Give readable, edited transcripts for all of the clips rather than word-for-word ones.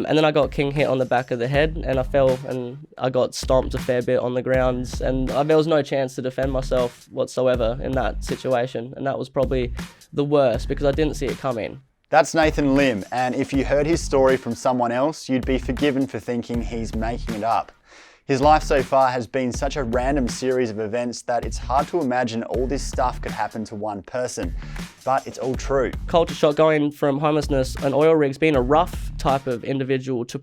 And then I got king hit on the back of the head and I fell and I got stomped a fair bit on the grounds, and there was no chance to defend myself whatsoever in that situation, and that was probably the worst because I didn't see it coming. That's Nathan Lymn, and if you heard his story from someone else, you'd be forgiven for thinking he's making it up. His life so far has been such a random series of events that it's hard to imagine all this stuff could happen to one person, but it's all true. Culture shock, going from homelessness and oil rigs, being a rough type of individual to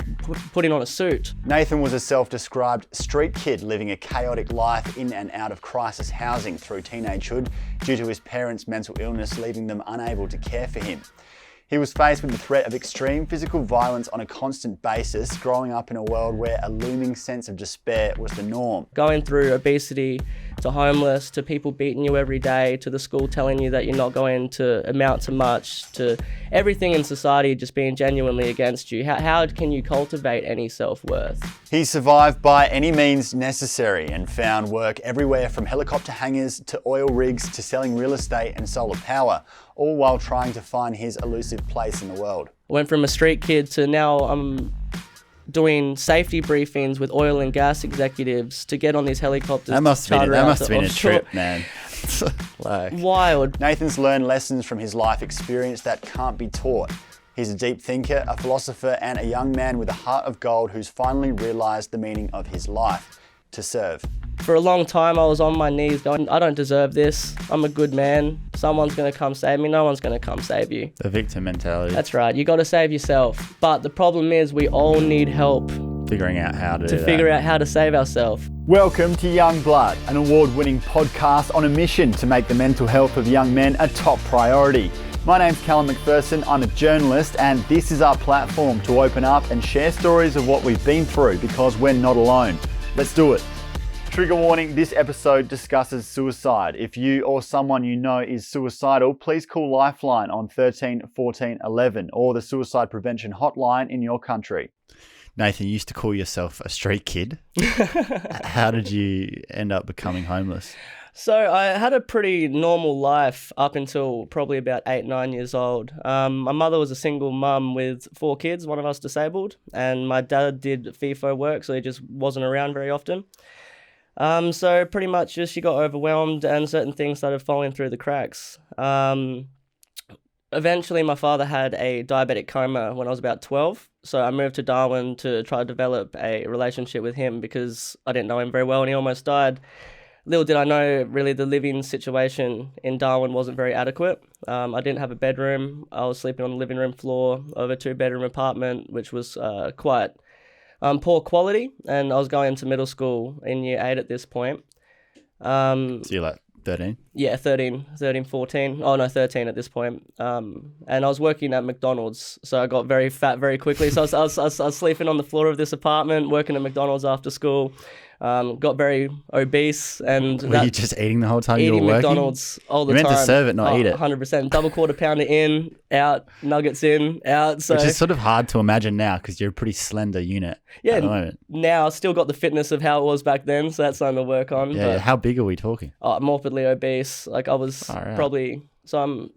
putting on a suit. Nathan was a self-described street kid living a chaotic life in and out of crisis housing through teenagehood due to his parents' mental illness leaving them unable to care for him. He was faced with the threat of extreme physical violence on a constant basis, growing up in a world where a looming sense of despair was the norm. Going through obesity, to homeless, to people beating you every day, to the school telling you that you're not going to amount to much, to everything in society just being genuinely against you. How can you cultivate any self-worth? He survived by any means necessary and found work everywhere from helicopter hangars to oil rigs to selling real estate and solar power, all while trying to find his elusive place in the world. I went from a street kid to now I'm doing safety briefings with oil and gas executives to get on these helicopters. That must have been a trip, man. Wild. Nathan's learned lessons from his life experience that can't be taught. He's a deep thinker, a philosopher, and a young man with a heart of gold who's finally realised the meaning of his life: to serve. For a long time, I was on my knees going, I don't deserve this. I'm a good man. Someone's going to come save me. No one's going to come save you. The victim mentality. That's right. You got to save yourself. But the problem is we all need help figuring out how to figure out how to save ourselves. Welcome to Young Blood, an award-winning podcast on a mission to make the mental health of young men a top priority. My name's Callum McPherson, I'm a journalist, and this is our platform to open up and share stories of what we've been through because we're not alone. Let's do it. Trigger warning, this episode discusses suicide. If you or someone you know is suicidal, please call Lifeline on 13 14 11 or the suicide prevention hotline in your country. Nathan, you used to call yourself a street kid. How did you end up becoming homeless? So I had a pretty normal life up until probably about 8, 9 years old. My mother was a single mum with 4 kids, one of us disabled, and my dad did FIFO work, so he just wasn't around very often. So pretty much just she got overwhelmed and certain things started falling through the cracks. Eventually my father had a diabetic coma when I was about 12. So I moved to Darwin to try to develop a relationship with him because I didn't know him very well and he almost died. Little did I know, really, the living situation in Darwin wasn't very adequate. I didn't have a bedroom. I was sleeping on the living room floor of a 2-bedroom apartment, which was quite poor quality, and I was going into middle school in year 8 at this point. So you're like 13? Yeah, 13, 14. Oh, no, 13 at this point. And I was working at McDonald's, so I got very fat very quickly. So I was sleeping on the floor of this apartment, working at McDonald's after school. Got very obese and... Were you just eating the whole time you were working? Eating McDonald's all the time. You meant to serve it, not eat it. 100%. Double quarter pounder in, out, nuggets in, out. So, which is sort of hard to imagine now because you're a pretty slender unit at the moment. Now I've still got the fitness of how it was back then, so that's something to work on. Yeah, how big are we talking? Morbidly obese. Like I was probably... So I'm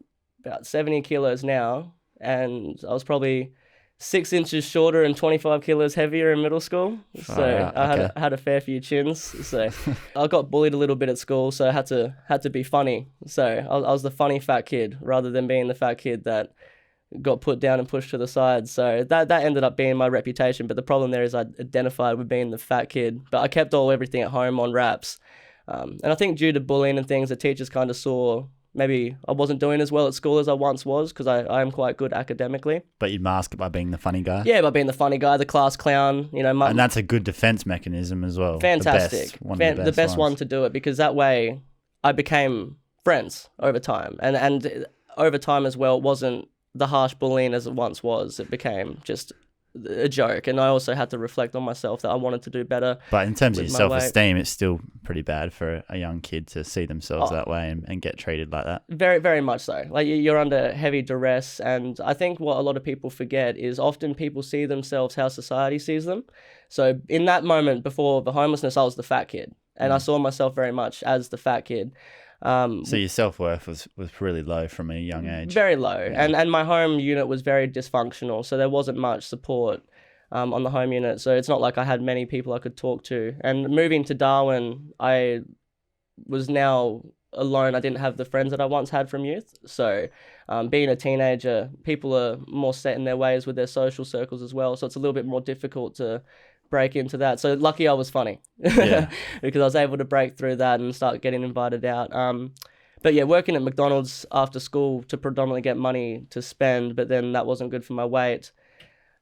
about 70 kilos now, and I was probably 6 inches shorter and 25 kilos heavier in middle school. So I had a fair few chins. So I got bullied a little bit at school, so I had to be funny. So I was the funny fat kid rather than being the fat kid that got put down and pushed to the side. So that ended up being my reputation. But the problem there is I identified with being the fat kid, but I kept everything at home on wraps. And I think due to bullying and things, the teachers kind of saw maybe I wasn't doing as well at school as I once was because I am quite good academically. But you'd mask it by being the funny guy? Yeah, by being the funny guy, the class clown. And that's a good defense mechanism as well. Fantastic. The best one to do it because that way I became friends over time. And over time as well, it wasn't the harsh bullying as it once was. It became just a joke, and I also had to reflect on myself that I wanted to do better. But in terms of your self-esteem, it's still pretty bad for a young kid to see themselves that way and get treated like that. Very, very much so. Like you're under heavy duress, and I think what a lot of people forget is often people see themselves how society sees them. So in that moment before the homelessness, I was the fat kid, and I saw myself very much as the fat kid. So your self-worth was really low from a young age. Very low. Yeah. And my home unit was very dysfunctional, so there wasn't much support on the home unit. So it's not like I had many people I could talk to. And moving to Darwin, I was now alone. I didn't have the friends that I once had from youth. So being a teenager, people are more set in their ways with their social circles as well. So it's a little bit more difficult to break into that. So lucky I was funny because I was able to break through that and start getting invited out. But yeah, working at McDonald's after school to predominantly get money to spend, but then that wasn't good for my weight.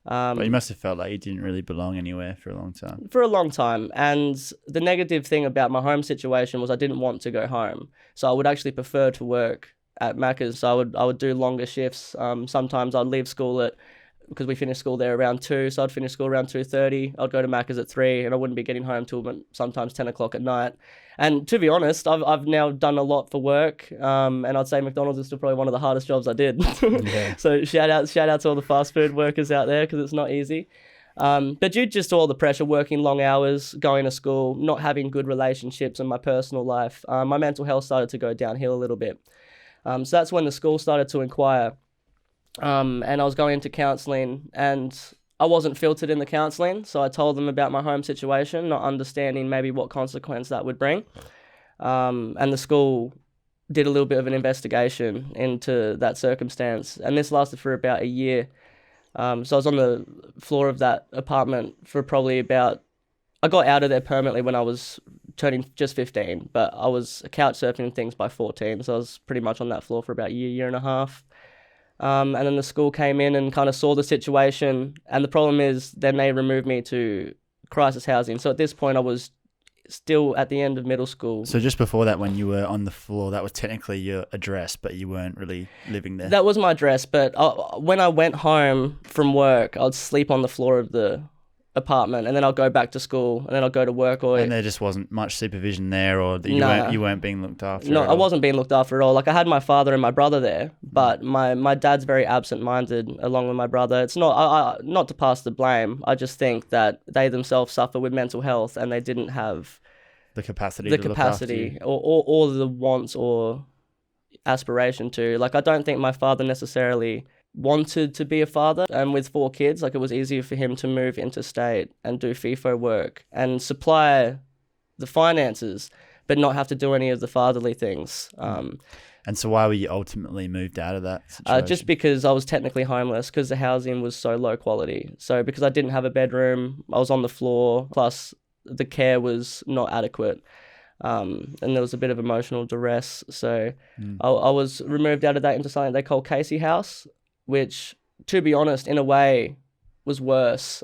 But you must have felt like you didn't really belong anywhere for a long time. For a long time. And the negative thing about my home situation was I didn't want to go home. So I would actually prefer to work at Macca's. So I would do longer shifts. Sometimes I'd leave school because we finished school there around 2, so I'd finish school around 2:30. I'd go to Macca's at 3, and I wouldn't be getting home till sometimes 10 o'clock at night. And to be honest, I've now done a lot for work, and I'd say McDonald's is still probably one of the hardest jobs I did. So shout out to all the fast food workers out there, because it's not easy. But due just to all the pressure, working long hours, going to school, not having good relationships in my personal life, my mental health started to go downhill a little bit. So that's when the school started to inquire. And I was going into counselling, and I wasn't filtered in the counselling, so I told them about my home situation, not understanding maybe what consequence that would bring. And the school did a little bit of an investigation into that circumstance, and this lasted for about a year. So I was on the floor of that apartment for probably I got out of there permanently when I was turning just 15, but I was couch surfing things by 14, so I was pretty much on that floor for about a year and a half. And then the school came in and kind of saw the situation. And the problem is then they removed me to crisis housing. So at this point, I was still at the end of middle school. So just before that, when you were on the floor, that was technically your address, but you weren't really living there. That was my address. But when I went home from work, I'd sleep on the floor of the apartment, and then I'll go back to school, and then I'll go to work. And there just wasn't much supervision there, or you weren't being looked after? No, I wasn't being looked after at all. Like, I had my father and my brother there, but my dad's very absent-minded along with my brother. It's not to pass the blame. I just think that they themselves suffer with mental health, and they didn't have the capacity or the wants or aspiration to. Like, I don't think my father necessarily wanted to be a father, and with 4 kids, like, it was easier for him to move interstate and do FIFO work and supply the finances, but not have to do any of the fatherly things. And so why were you ultimately moved out of that situation? Just because I was technically homeless, because the housing was so low quality. So because I didn't have a bedroom, I was on the floor, plus the care was not adequate. And there was a bit of emotional duress. So I was removed out of that into something they call Casey House, which, to be honest, in a way was worse,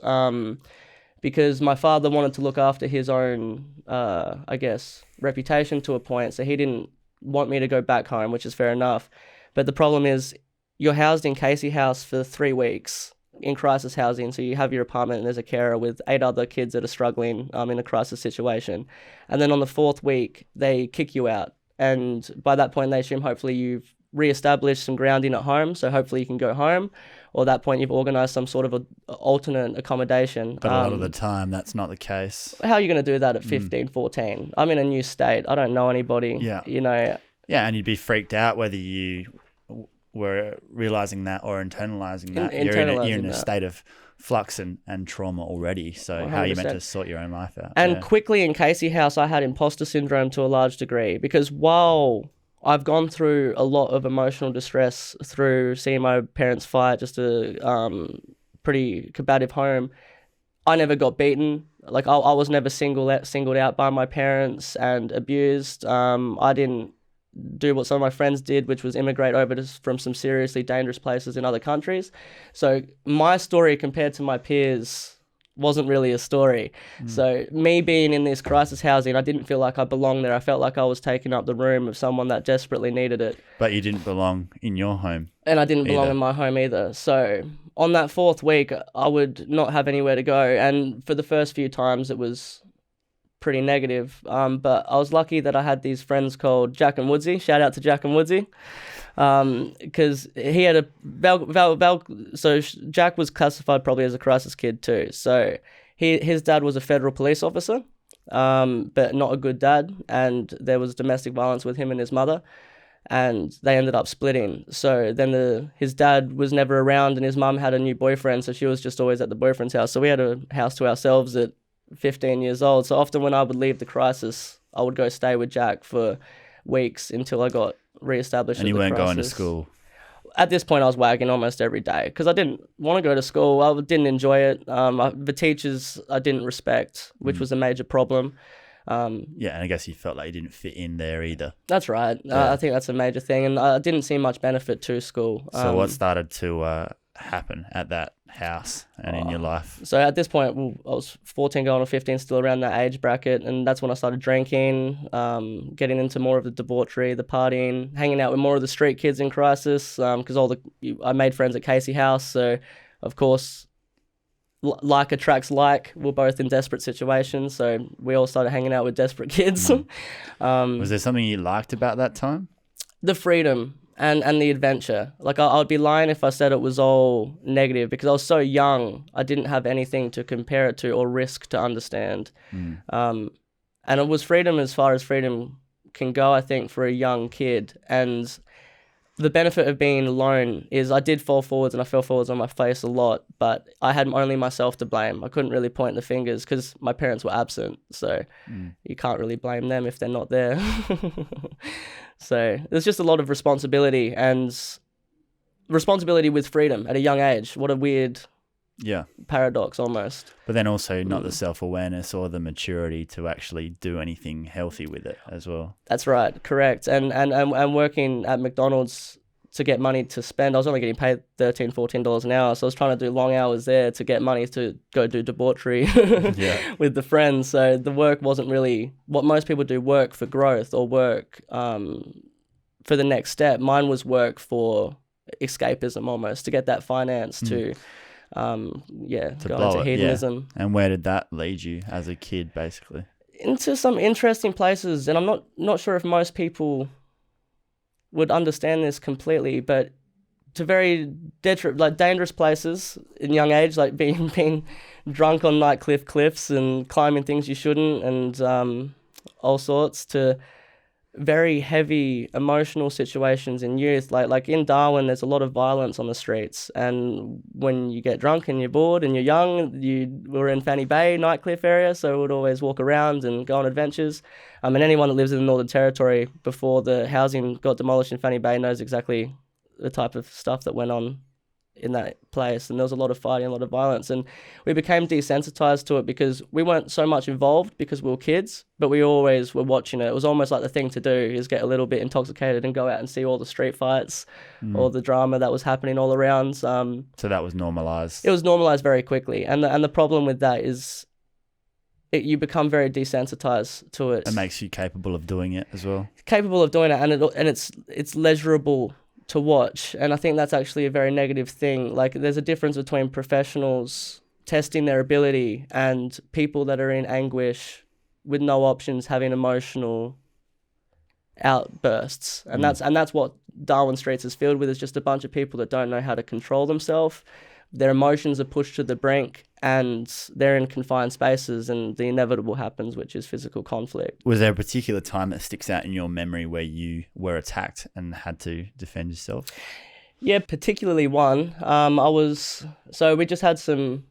because my father wanted to look after his own, reputation to a point, so he didn't want me to go back home, which is fair enough. But the problem is, you're housed in Casey House for 3 weeks in crisis housing, so you have your apartment and there's a carer with 8 other kids that are struggling in a crisis situation. And then on the 4th week, they kick you out. And by that point, they assume hopefully you've re-established some grounding at home, so hopefully you can go home, or at that point you've organised some sort of a alternate accommodation. But a lot of the time that's not the case. How are you going to do that at 15, 14? I'm in a new state. I don't know anybody. Yeah. Yeah, and you'd be freaked out whether you were realising that or internalising that. You're in a state of flux and trauma already, so 100%. How are you meant to sort your own life out? And quickly in Casey House, I had imposter syndrome to a large degree, because while I've gone through a lot of emotional distress through seeing my parents fight, just a pretty combative home, I never got beaten. Like, I was never singled out by my parents and abused. I didn't do what some of my friends did, which was immigrate over from some seriously dangerous places in other countries. So my story compared to my peers wasn't really a story. So me being in this crisis housing, I didn't feel like I belonged there. I felt like I was taking up the room of someone that desperately needed it. But you didn't belong in your home. And I didn't belong in my home either. So on that 4th week, I would not have anywhere to go. And for the first few times, it was pretty negative. But I was lucky that I had these friends called Jack and Woodsy. Shout out to Jack and Woodsy. Because he had so Jack was classified probably as a crisis kid too. So his dad was a federal police officer, but not a good dad, and there was domestic violence with him and his mother. and they ended up splitting. So then his dad was never around, and his mum had a new boyfriend, so she was just always at the boyfriend's house. So we had a house to ourselves at 15 years old. So often when I would leave the crisis, I would go stay with Jack for weeks until I got re-established. And you weren't going to school? At this point, I was wagging almost every day because I didn't want to go to school. I didn't enjoy it. The teachers I didn't respect, which was a major problem. Yeah, and I guess you felt like you didn't fit in there either. That's right. I think that's a major thing, and I didn't see much benefit to school. So what started to happen at that house and in your life? So at this point, I was 14 going on 15, still around that age bracket, and that's when I started drinking, getting into more of the debauchery, the partying, hanging out with more of the street kids in crisis, because I made friends at Casey House, so of course like attracts like. We're both in desperate situations, so we all started hanging out with desperate kids. Was there something you liked about that time? The freedom and the adventure. Like I'd be lying if I said it was all negative, because I was so young. I didn't have anything to compare it to or risk to understand. And it was freedom as far as freedom can go, I think, for a young kid. And the benefit of being alone is I did fall forwards, and I fell forwards on my face a lot, but I had only myself to blame. I couldn't really point the fingers because my parents were absent, so you can't really blame them if they're not there. So there's just a lot of responsibility, and responsibility with freedom at a young age. What a weird paradox almost. But then also not the self-awareness or the maturity to actually do anything healthy with it as well. That's right, correct. And working at McDonald's to get money to spend, I was only getting paid $13, $14 an hour, so I was trying to do long hours there to get money to go do debauchery with the friends. So the work wasn't really what most people do, work for growth or work for the next step. Mine was work for escapism almost, to get that finance to go into hedonism. Yeah. And where did that lead you as a kid, basically? Into some interesting places, and I'm not sure if most people would understand this completely, but to very dangerous places in young age, like being drunk on Nightcliff cliffs and climbing things you shouldn't, and all sorts, to very heavy emotional situations in youth. Like in Darwin, there's a lot of violence on the streets, and when you get drunk and you're bored and you're young, we're in Fanny Bay, Nightcliff area, so we'd always walk around and go on adventures. And anyone that lives in the Northern Territory before the housing got demolished in Fanny Bay knows exactly the type of stuff that went on in that place, and there was a lot of fighting, a lot of violence, and we became desensitized to it because we weren't so much involved because we were kids, but we always were watching it. It was almost like the thing to do is get a little bit intoxicated and go out and see all the street fights, all the drama that was happening all around. So that was normalized. It was normalized very quickly, and the problem with that is you become very desensitized to it. It makes you capable of doing it as well. Capable of doing it, and it's leisurable to watch, and I think that's actually a very negative thing. Like, there's a difference between professionals testing their ability and people that are in anguish with no options having emotional outbursts, and that's what Darwin Streets is filled with, is just a bunch of people that don't know how to control themselves. Their emotions are pushed to the brink, and they're in confined spaces, and the inevitable happens, which is physical conflict. Was there a particular time that sticks out in your memory where you were attacked and had to defend yourself? Yeah, particularly one. We just had some,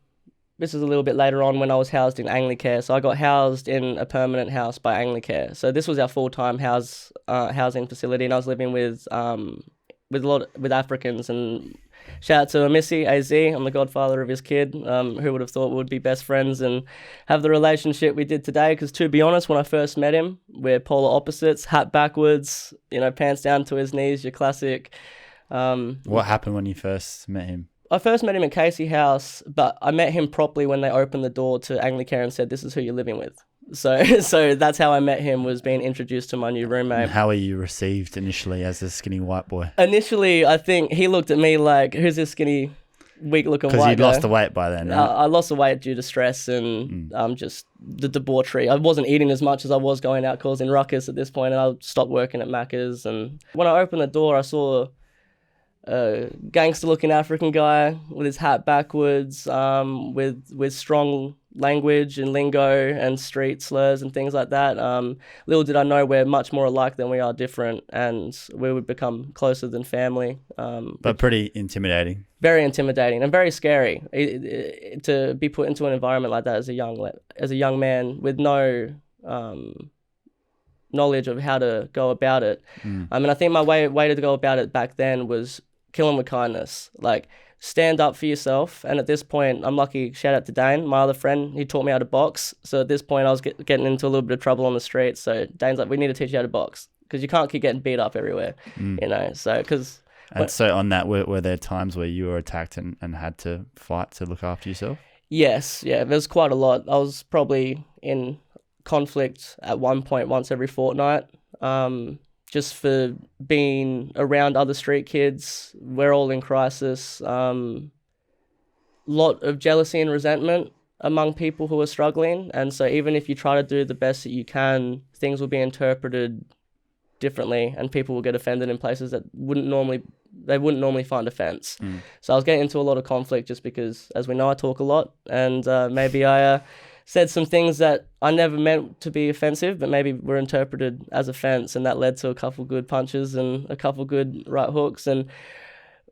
this is a little bit later on when I was housed in Anglicare. So I got housed in a permanent house by Anglicare. So this was our full-time housing facility, and I was living with Africans, and shout out to Missy, AZ. I'm the godfather of his kid. Who would have thought we would be best friends and have the relationship we did today? Because to be honest, when I first met him, we're polar opposites, hat backwards, pants down to his knees, your classic. What happened when you first met him? I first met him at Casey House, but I met him properly when they opened the door to Anglicare and said, "This is who you're living with." So that's how I met him, was being introduced to my new roommate. And how were you received initially as a skinny white boy? Initially, I think he looked at me like, who's this skinny, weak-looking white guy? Because you'd lost the weight by then, right? I lost the weight due to stress and just the debauchery. I wasn't eating as much as I was going out causing ruckus at this point, and I stopped working at Macca's. And when I opened the door, I saw a gangster-looking African guy with his hat backwards, with strong language and lingo and street slurs and things like that. Little did I know we're much more alike than we are different, and we would become closer than family. But pretty intimidating. Very intimidating and very scary to be put into an environment like that as a young man with no knowledge of how to go about it. I think my way to go about it back then was kill him with kindness. Like, stand up for yourself. And at this point, I'm lucky, shout out to Dane, my other friend, he taught me how to box. So at this point, I was getting into a little bit of trouble on the street. So Dane's like, we need to teach you how to box, because you can't keep getting beat up everywhere, so because... So on that, were there times where you were attacked and had to fight to look after yourself? Yes, yeah, there's quite a lot. I was probably in conflict at one point once every fortnight, just for being around other street kids. We're all in crisis. Lot of jealousy and resentment among people who are struggling. And so even if you try to do the best that you can, things will be interpreted differently, and people will get offended in places that wouldn't normally find offense. So I was getting into a lot of conflict just because, as we know, I talk a lot, and maybe I said some things that I never meant to be offensive, but maybe were interpreted as offense, and that led to a couple good punches and a couple good right hooks. And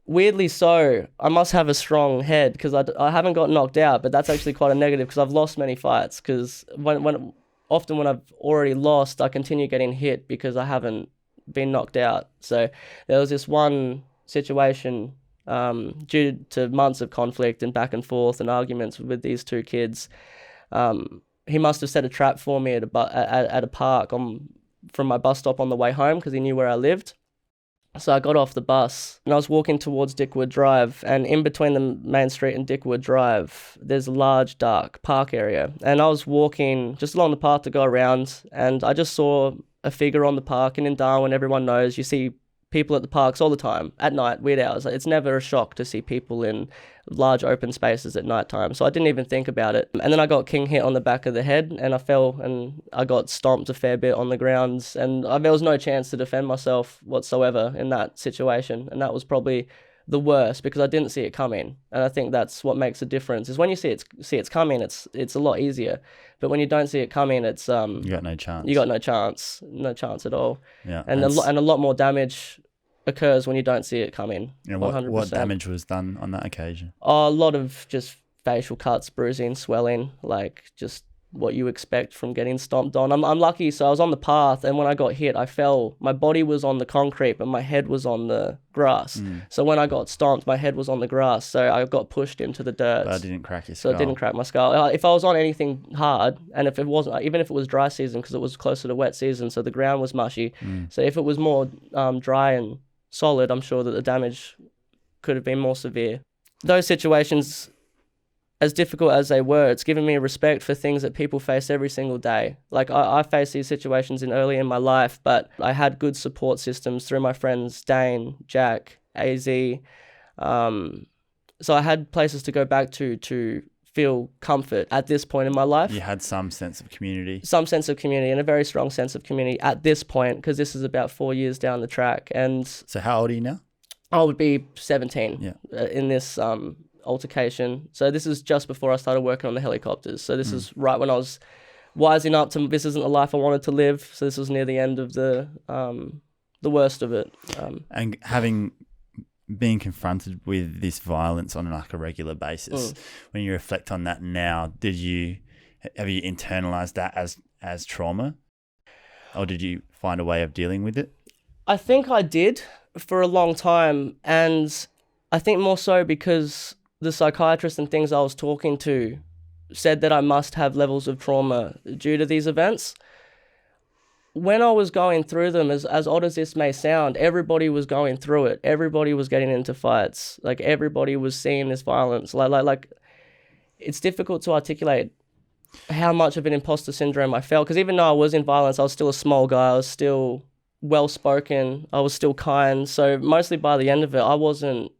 weirdly so, I must have a strong head, because I haven't got knocked out, but that's actually quite a negative, because I've lost many fights, because often when I've already lost, I continue getting hit because I haven't been knocked out. So there was this one situation, due to months of conflict and back and forth and arguments with these two kids. He must have set a trap for me at a park from my bus stop on the way home, because he knew where I lived. So I got off the bus and I was walking towards Dickwood Drive, and in between the main street and Dickwood Drive, there's a large dark park area. And I was walking just along the path to go around, and I just saw a figure on the park. And in Darwin, everyone knows you see people at the parks all the time at night, weird hours. It's never a shock to see people in large open spaces at night time. So I didn't even think about it. And then I got king hit on the back of the head, and I fell and I got stomped a fair bit on the grounds, and there was no chance to defend myself whatsoever in that situation. And that was probably the worst, because I didn't see it coming. And I think that's what makes a difference, is when you see it's coming, it's a lot easier. But when you don't see it coming, it's you got no chance. You got no chance at all. Yeah, and a lot more damage occurs when you don't see it coming. And what damage was done on that occasion? A lot of just facial cuts, bruising, swelling, like just what you expect from getting stomped on. I'm lucky, so I was on the path, and when I got hit, I fell. My body was on the concrete, but my head was on the grass. So when I got stomped, my head was on the grass, so I got pushed into the dirt. But I didn't crack your skull. So it didn't crack my skull. If I was on anything hard, and if it wasn't, even if it was dry season, because it was closer to wet season, so the ground was mushy. So if it was more dry and solid, I'm sure that the damage could have been more severe. Those situations, as difficult as they were, it's given me a respect for things that people face every single day. Like, I faced these situations early in my life, but I had good support systems through my friends Dane, Jack, AZ. So I had places to go back to feel comfort at this point in my life. You had some sense of community. Some sense of community, and a very strong sense of community at this point, because this is about 4 years down the track. And so how old are you now? I would be 17 in this altercation. So this is just before I started working on the helicopters. So this is right when I was wising up to this isn't the life I wanted to live. So this was near the end of the worst of it. And being confronted with this violence on like a regular basis, when you reflect on that now, have you internalized that as trauma, or did you find a way of dealing with it? I think I did for a long time, and I think more so because the psychiatrist and things I was talking to said that I must have levels of trauma due to these events. When I was going through them, as odd as this may sound, everybody was going through it. Everybody was getting into fights. Like, everybody was seeing this violence. Like it's difficult to articulate how much of an imposter syndrome I felt, because even though I was in violence, I was still a small guy. I was still well-spoken. I was still kind. So mostly by the end of it, I wasn't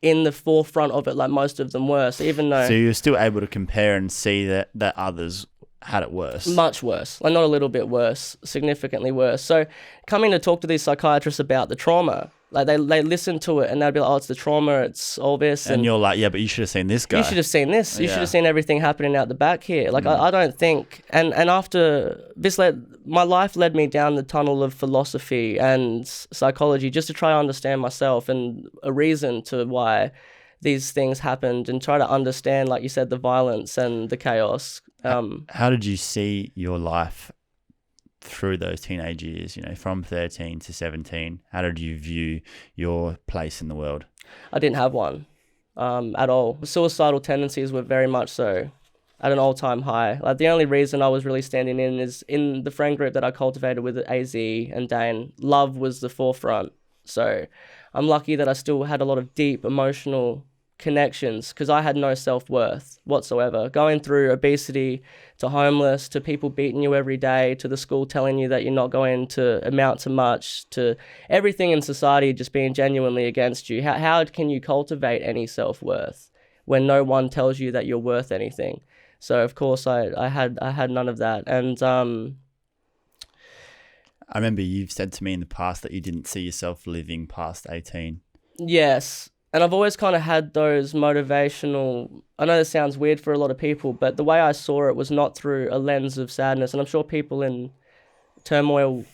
in the forefront of it like most of them were. So even though... So you were still able to compare and see that others had it worse. Much worse. Like, not a little bit worse, significantly worse. So coming to talk to these psychiatrists about the trauma, Like they listen to it and they'd be like, oh, it's the trauma, it's all this. And you're like, yeah, but you should have seen this guy. You should have seen this. You should have seen everything happening out the back here. Like I don't think, and after this my life led me down the tunnel of philosophy and psychology just to try to understand myself and a reason to why these things happened and try to understand, like you said, the violence and the chaos. How did you see your life through those teenage years, from 13 to 17? How did you view your place in the world? I didn't have one at all. Suicidal tendencies were very much so at an all-time high. Like the only reason I was really standing in is in the friend group that I cultivated with AZ and Dane, love was the forefront. So I'm lucky that I still had a lot of deep emotional connections because I had no self-worth whatsoever. Going through obesity to homeless to people beating you every day to the school telling you that you're not going to amount to much to everything in society just being genuinely against you. How can you cultivate any self-worth when no one tells you that you're worth anything? So of course I had none of that. And I remember you've said to me in the past that you didn't see yourself living past 18. Yes. And I've always kind of had those motivational, I know this sounds weird for a lot of people, but the way I saw it was not through a lens of sadness. And I'm sure people in turmoil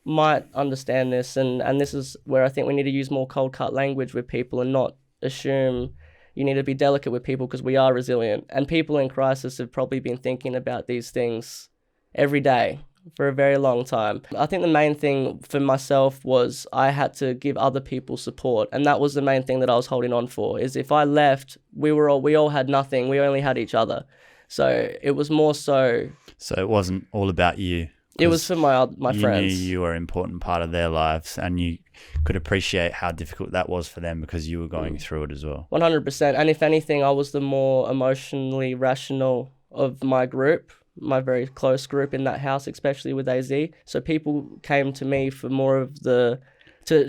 might understand this. And this is where I think we need to use more cold cut language with people and not assume you need to be delicate with people because we are resilient. And people in crisis have probably been thinking about these things every day for a very long time. I think the main thing for myself was I had to give other people support, and that was the main thing that I was holding on for, is if I left, we all had nothing, we only had each other. So it was more so... So it wasn't all about you. It was for my friends. You knew you were an important part of their lives and you could appreciate how difficult that was for them because you were going through it as well. 100%. And if anything, I was the more emotionally rational of my group, my very close group in that house, especially with AZ. So people came to me for more of to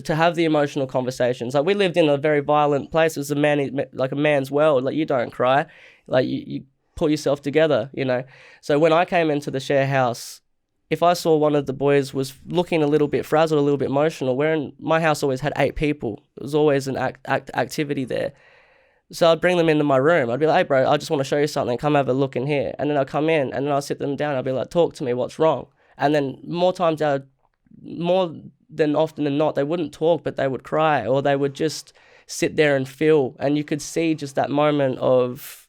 have the emotional conversations. Like we lived in a very violent place. It was a man's world. Like you don't cry. Like you pull yourself together, So when I came into the share house, if I saw one of the boys was looking a little bit frazzled, a little bit emotional, my house always had 8 people. There was always an activity there. So I'd bring them into my room. I'd be like, hey, bro, I just want to show you something. Come have a look in here. And then I'd come in and then I'd sit them down. I'd be like, talk to me. What's wrong? And then more than often than not, they wouldn't talk, but they would cry or they would just sit there and feel. And you could see just that moment of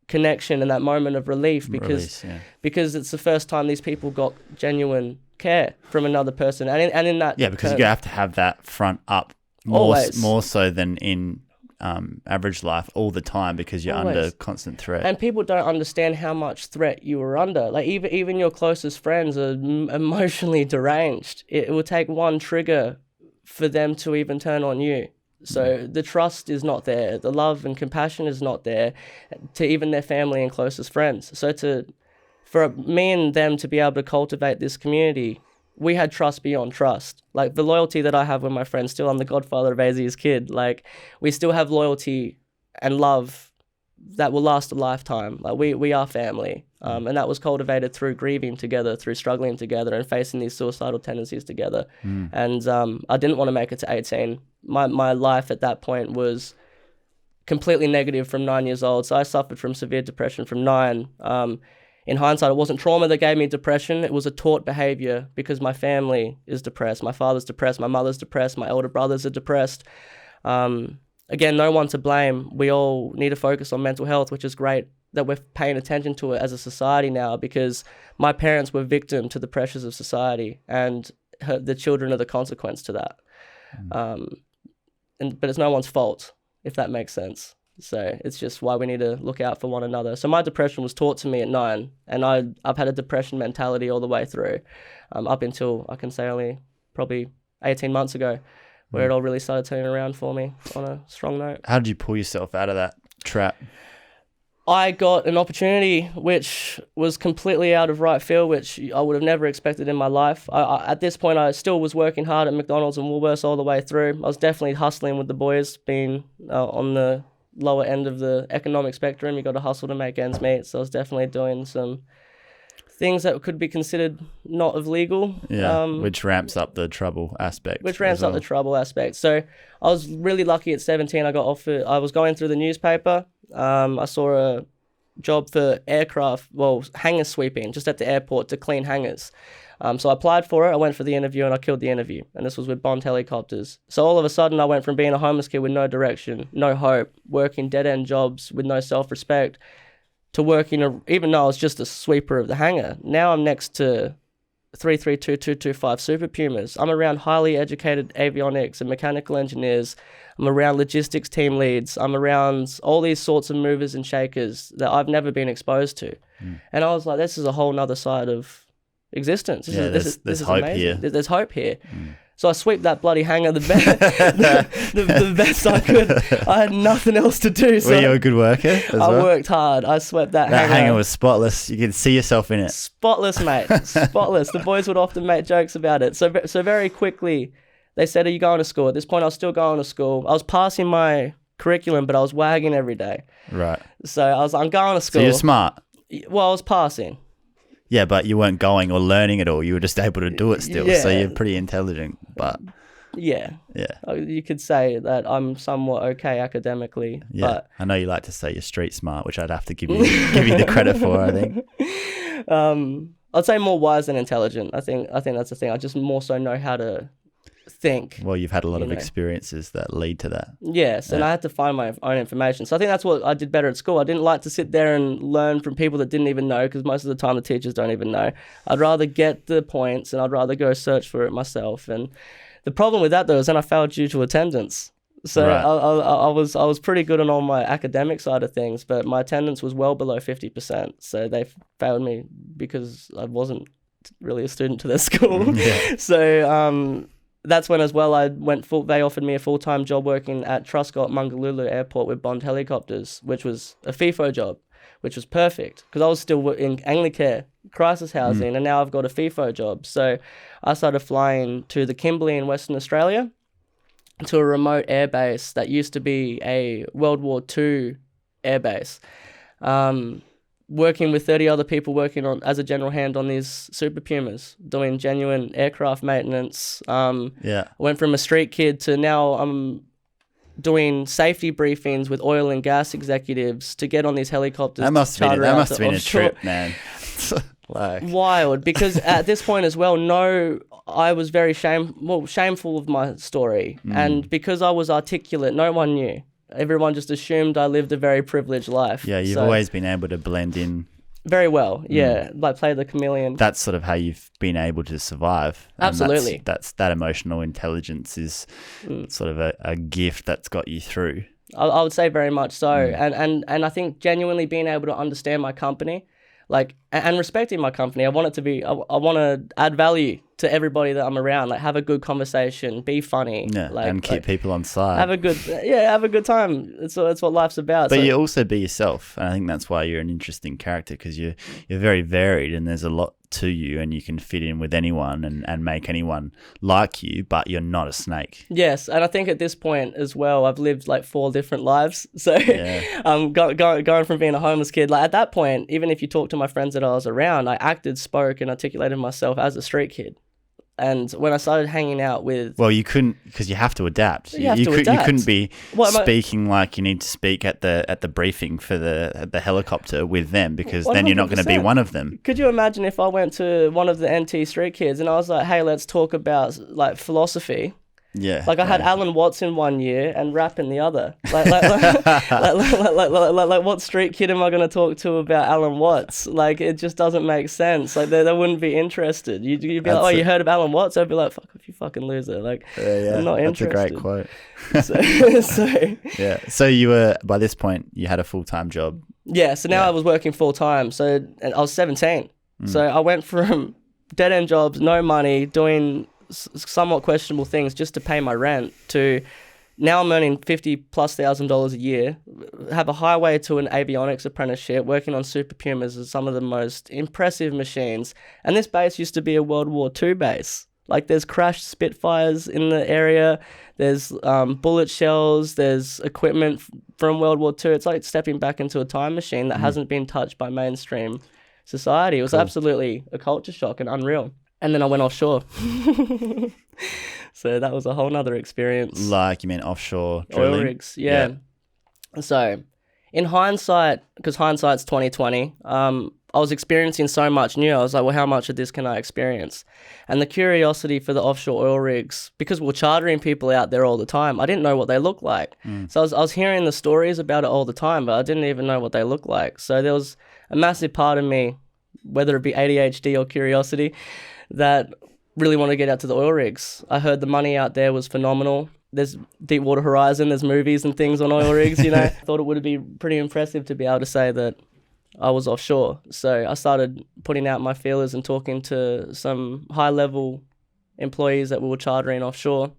connection and that moment of relief because it's the first time these people got genuine care from another person. And in that... Yeah, because you have to have that front up more so than in... average life all the time because you're under constant threat. And people don't understand how much threat you were under. Like even your closest friends are emotionally deranged. It will take one trigger for them to even turn on you. So the trust is not there. The love and compassion is not there to even their family and closest friends. So for me and them to be able to cultivate this community, we had trust beyond trust. Like the loyalty that I have with my friends, still I'm the godfather of AZ's kid. Like we still have loyalty and love that will last a lifetime. Like we are family. And that was cultivated through grieving together, through struggling together and facing these suicidal tendencies together. And I didn't want to make it to 18. My life at that point was completely negative from 9 years old. So I suffered from severe depression from 9. In hindsight, it wasn't trauma that gave me depression. It was a taught behavior because my family is depressed. My father's depressed. My mother's depressed. My elder brothers are depressed. Again, no one to blame. We all need to focus on mental health, which is great that we're paying attention to it as a society now because my parents were victim to the pressures of society and the children are the consequence to that. But it's no one's fault, if that makes sense. So it's just why we need to look out for one another. So my depression was taught to me at 9, and I've had a depression mentality all the way through, up until I can say only probably 18 months ago, where it all really started turning around for me on a strong note. How did you pull yourself out of that trap? I got an opportunity which was completely out of right field, which I would have never expected in my life. At this point, I still was working hard at McDonald's and Woolworths all the way through. I was definitely hustling with the boys, being on the lower end of the economic spectrum. You got to hustle to make ends meet. So I was definitely doing some things that could be considered not illegal. Yeah, which ramps up the trouble aspect. So I was really lucky at 17. I got offered, I was going through the newspaper. I saw a job for hangar sweeping just at the airport to clean hangars. So I applied for it. I went for the interview and I killed the interview. And this was with Bond Helicopters. So all of a sudden I went from being a homeless kid with no direction, no hope, working dead-end jobs with no self-respect, to working, even though I was just a sweeper of the hangar. Now I'm next to 332-225 Super Pumas. I'm around highly educated avionics and mechanical engineers. I'm around logistics team leads. I'm around all these sorts of movers and shakers that I've never been exposed to. And I was like, this is a whole nother side of existence. This is hope amazing. here. There's hope here. So I swept that bloody hangar the best I could. I had nothing else to do. So were you a good worker as well? I worked hard. I swept that hangar. That hangar was spotless. You could see yourself in it. Spotless, mate. Spotless. The boys would often make jokes about it. So very quickly, they said, are you going to school? At this point, I was still going to school. I was passing my curriculum, but I was wagging every day. Right. So I was like, I'm going to school. So you're smart. Well, I was passing. Yeah, but you weren't going or learning at all. You were just able to do it still. Yeah. So you're pretty intelligent. But yeah, you could say that I'm somewhat okay academically. Yeah, but I know you like to say you're street smart, which I'd have to give you the credit for. I think. I'd say more wise than intelligent. I think that's the thing. I just more so know how to think. Well, you've had a lot of experiences that lead to that. Yes, and I had to find my own information. So I think that's what I did better at school. I didn't like to sit there and learn from people that didn't even know, because most of the time the teachers don't even know. I'd rather get the points and I'd rather go search for it myself. And the problem with that, though, is then I failed due to attendance. So right. I was pretty good on all my academic side of things, but my attendance was well below 50%. So they failed me because I wasn't really a student to their school. Yeah. So that's when as well they offered me a full-time job working at Truscott Mungalulu Airport with Bond Helicopters, which was a FIFO job, which was perfect because I was still in Anglicare crisis housing, and now I've got a FIFO job. So I started flying to the Kimberley in Western Australia to a remote airbase that used to be a World War II airbase. Working with 30 other people working on as a general hand on these Super Pumas, doing genuine aircraft maintenance. I went from a street kid to now I'm doing safety briefings with oil and gas executives to get on these helicopters. That must have been a trip, man. Wild, because at this point as well, I was very shameful of my story. And because I was articulate, no one knew. Everyone just assumed I lived a very privileged life. Yeah, you've always been able to blend in very well. Yeah, like play the chameleon. That's sort of how you've been able to survive. Absolutely. That emotional intelligence is sort of a gift that's got you through. I would say very much so. And I think genuinely being able to understand my company, like, and respecting my company. I want it to be, I want to add value to everybody that I'm around, like have a good conversation, be funny, and keep people on side. Have a good time. It's what life's about. But you also be yourself, and I think that's why you're an interesting character, because you're very varied, and there's a lot to you, and you can fit in with anyone and make anyone like you, but you're not a snake. Yes, and I think at this point as well, I've lived like 4 different lives. So going from being a homeless kid, like at that point, even if you talk to my friends that I was around, I acted, spoke, and articulated myself as a street kid. And when I started hanging out with... Well, you couldn't, because you have to adapt. You couldn't be speaking like you need to speak at the briefing for the helicopter with them, because 100%. Then you're not going to be one of them. Could you imagine if I went to one of the NT street kids and I was like, hey, let's talk about like philosophy? Yeah. Like I had Alan Watts in one year and rap in the other. Like what street kid am I going to talk to about Alan Watts? Like it just doesn't make sense. Like they wouldn't be interested. You'd be like, oh, you heard of Alan Watts? I'd be like, fuck off, you fucking loser. Like I'm not interested. That's a great quote. So So you were, by this point, you had a full-time job. Yeah. So now I was working full-time. So and I was 17. So I went from dead-end jobs, no money, doing somewhat questionable things just to pay my rent, to now I'm earning $50,000+ a year, have a highway to an avionics apprenticeship, working on Super Pumas as some of the most impressive machines. And this base used to be a World War II base. Like there's crashed Spitfires in the area, there's bullet shells, there's equipment from World War II. It's like stepping back into a time machine that hasn't been touched by mainstream society. It was absolutely a culture shock and unreal. And then I went offshore. So that was a whole nother experience. Like, you mean offshore drilling? Oil rigs, yeah. So in hindsight, because hindsight's 2020, I was experiencing so much new. I was like, well, how much of this can I experience? And the curiosity for the offshore oil rigs, because we were chartering people out there all the time, I didn't know what they looked like. So I was hearing the stories about it all the time, but I didn't even know what they looked like. So there was a massive part of me, whether it be ADHD or curiosity, that really wanted to get out to the oil rigs. I heard the money out there was phenomenal. There's Deepwater Horizon, there's movies and things on oil rigs, you know. I thought it would be pretty impressive to be able to say that I was offshore. So I started putting out my feelers and talking to some high-level employees that we were chartering offshore,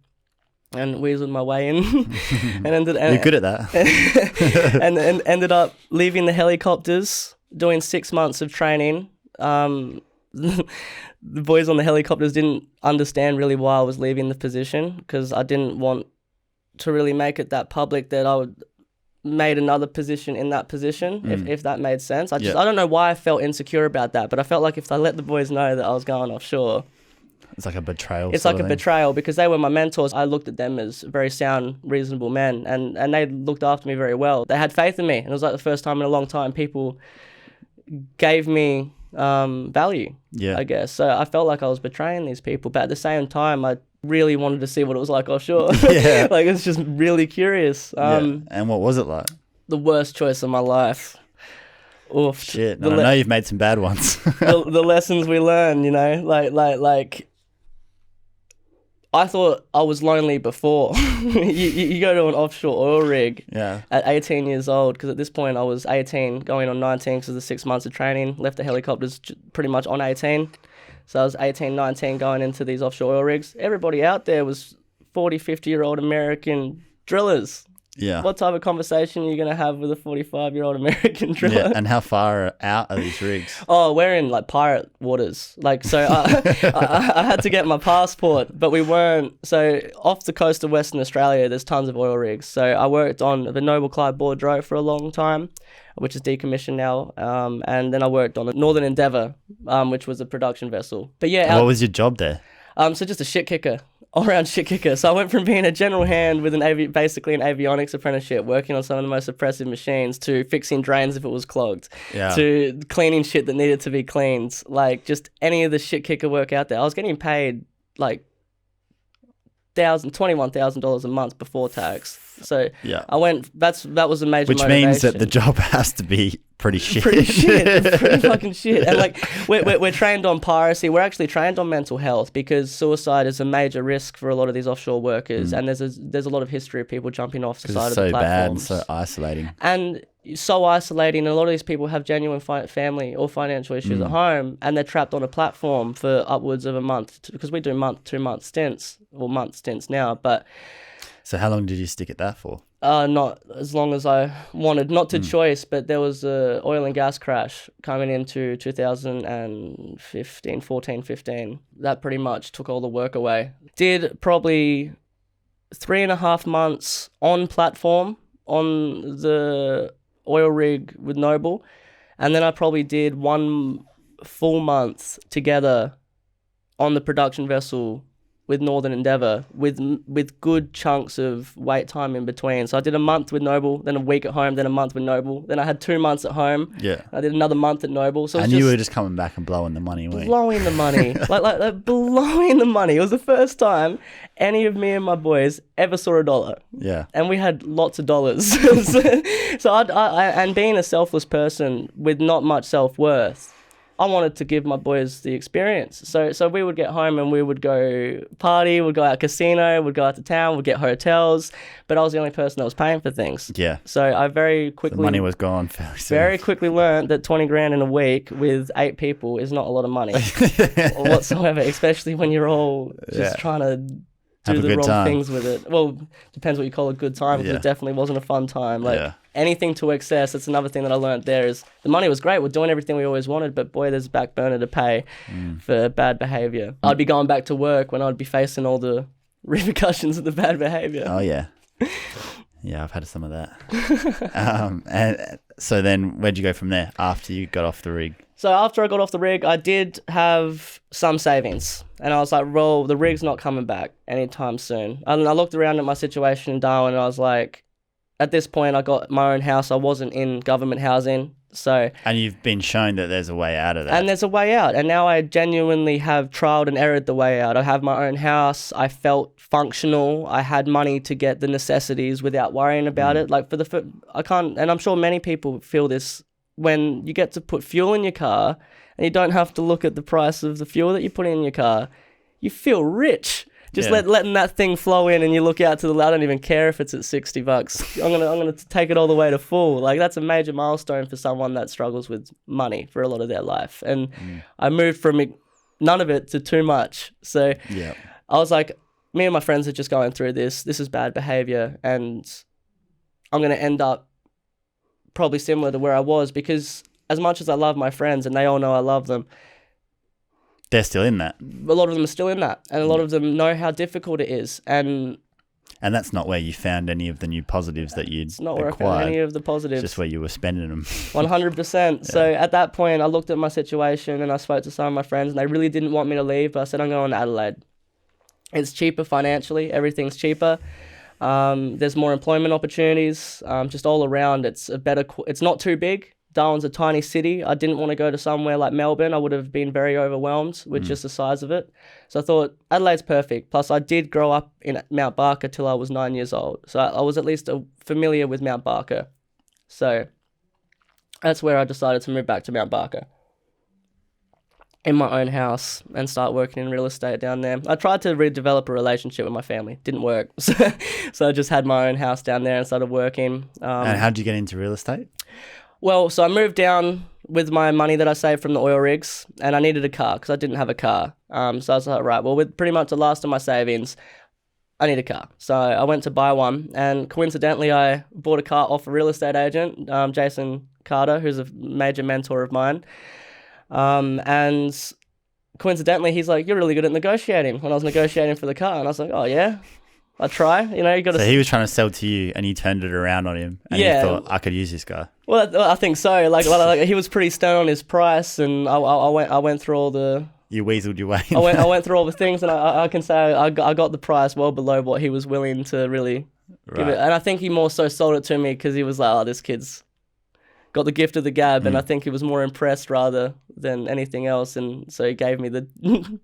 and weaseled my way in. You're good at that. and ended up leaving the helicopters, doing 6 months of training. The boys on the helicopters didn't understand really why I was leaving the position, because I didn't want to really make it that public that I would made another position in that position, if that made sense. I don't know why I felt insecure about that, but I felt like if I let the boys know that I was going offshore, it's like a betrayal. It's like a betrayal, because they were my mentors. I looked at them as very sound, reasonable men, and they looked after me very well. They had faith in me, and it was like the first time in a long time people gave me value, I guess. So I felt like I was betraying these people, but at the same time, I really wanted to see what it was like offshore. Like, it's just really curious. And what was it like? The worst choice of my life. Oof. Shit. I know you've made some bad ones. the lessons we learn, you know, like I thought I was lonely before. you go to an offshore oil rig at 18 years old, because at this point I was 18 going on 19 because of the 6 months of training. Left the helicopters pretty much on 18. So I was 18, 19 going into these offshore oil rigs. Everybody out there was 40, 50-year-old American drillers. Yeah. What type of conversation are you going to have with a 45-year-old American driller? Yeah, and how far out are these rigs? Oh, we're in like pirate waters. Like, so I had to get my passport, but we weren't. So off the coast of Western Australia, there's tons of oil rigs. So I worked on the Noble Clyde Boardrow for a long time, which is decommissioned now. And then I worked on the Northern Endeavour, which was a production vessel. But yeah. What was your job there? So just a shit kicker. All-round shit kicker. So I went from being a general hand with basically an avionics apprenticeship, working on some of the most oppressive machines, to fixing drains if it was clogged, to cleaning shit that needed to be cleaned. Like, just any of the shit kicker work out there. I was getting paid like $21,000 a month before tax. So I went. That was a major. Which motivation. means that the job has to be pretty shit. Pretty fucking shit. And like we're trained on piracy. We're actually trained on mental health, because suicide is a major risk for a lot of these offshore workers. And there's a lot of history of people jumping off the side of the platforms. It's so bad and so isolating. And so isolating. And a lot of these people have genuine family or financial issues at home, and they're trapped on a platform for upwards of a month, because we do 2-month stints, or month stints now, but. So how long did you stick at that for? Not as long as I wanted. Not to choice, but there was a oil and gas crash coming into 2015, 14, 15. That pretty much took all the work away. Did probably 3.5 months on platform on the oil rig with Noble. And then I probably did 1 full month together on the production vessel with Northern Endeavour, with good chunks of wait time in between. So I did a month with Noble, then a week at home, then a month with Noble. Then I had 2 months at home. Yeah. I did another month at Noble. So and you were just coming back and blowing the money away. Blowing the money. like blowing the money. It was the first time any of me and my boys ever saw $1. Yeah. And we had lots of dollars. So and being a selfless person with not much self-worth, I wanted to give my boys the experience. So we would get home and we would go party, we'd go out casino, we'd go out to town, we'd get hotels, but I was the only person that was paying for things. Yeah. So I very quickly... The money was gone fairly soon. Very quickly learned that 20 grand in a week with 8 people is not a lot of money whatsoever, especially when you're all just trying to do the wrong things with it. Well, depends what you call a good time, because it definitely wasn't a fun time. Like anything to excess, that's another thing that I learned there, is the money was great. We're doing everything we always wanted, but boy, there's a back burner to pay for bad behavior. I'd be going back to work when I'd be facing all the repercussions of the bad behavior. Oh, yeah. Yeah, I've had some of that. And so then where'd you go from there after you got off the rig? So after I got off the rig, I did have some savings. And I was like, well, the rig's not coming back anytime soon. And I looked around at my situation in Darwin and I was like, at this point, I got my own house. I wasn't in government housing. And you've been shown that there's a way out of that. And there's a way out. And now I genuinely have trialed and errored the way out. I have my own house. I felt functional. I had money to get the necessities without worrying about it. Like I can't, and I'm sure many people feel this, when you get to put fuel in your car and you don't have to look at the price of the fuel that you put in your car, you feel rich. Just letting that thing flow in, and you look out to the left. I don't even care if it's at $60. I'm gonna take it all the way to full. Like, that's a major milestone for someone that struggles with money for a lot of their life. And I moved from none of it to too much. So I was like, me and my friends are just going through this. This is bad behavior, and I'm gonna end up probably similar to where I was, because as much as I love my friends and they all know I love them, they're still in that. A lot of them are still in that, and a lot of them know how difficult it is. And that's not where you found any of the new positives that you'd It's not where I found any of the positives. It's just where you were spending them. 100%. So at that point, I looked at my situation and I spoke to some of my friends, and they really didn't want me to leave, but I said, I'm going to Adelaide. It's cheaper financially. Everything's cheaper. There's more employment opportunities. Just all around, it's it's not too big. Darwin's a tiny city. I didn't want to go to somewhere like Melbourne. I would have been very overwhelmed with just the size of it. So I thought Adelaide's perfect. Plus, I did grow up in Mount Barker till I was 9 years old. So I was at least familiar with Mount Barker. So that's where I decided to move back to Mount Barker in my own house and start working in real estate down there. I tried to redevelop a relationship with my family. Didn't work. So I just had my own house down there and started working. And how did you get into real estate? Well, so I moved down with my money that I saved from the oil rigs, and I needed a car because I didn't have a car. So I was like, right, well, with pretty much the last of my savings, I need a car. So I went to buy one, and coincidentally, I bought a car off a real estate agent, Jason Carter, who's a major mentor of mine. And coincidentally, he's like, you're really good at negotiating, when I was negotiating for the car. And I was like, oh, yeah. I try, you got to... So he was trying to sell to you and you turned it around on him and you thought, I could use this guy. Well, I think so. Like he was pretty stern on his price, and I went through all the... You weaseled your way. I went through all the things, and I can say I got the price well below what he was willing to really give it. And I think he more so sold it to me because he was like, oh, this kid's got the gift of the gab, and I think he was more impressed rather than anything else, and so he gave me the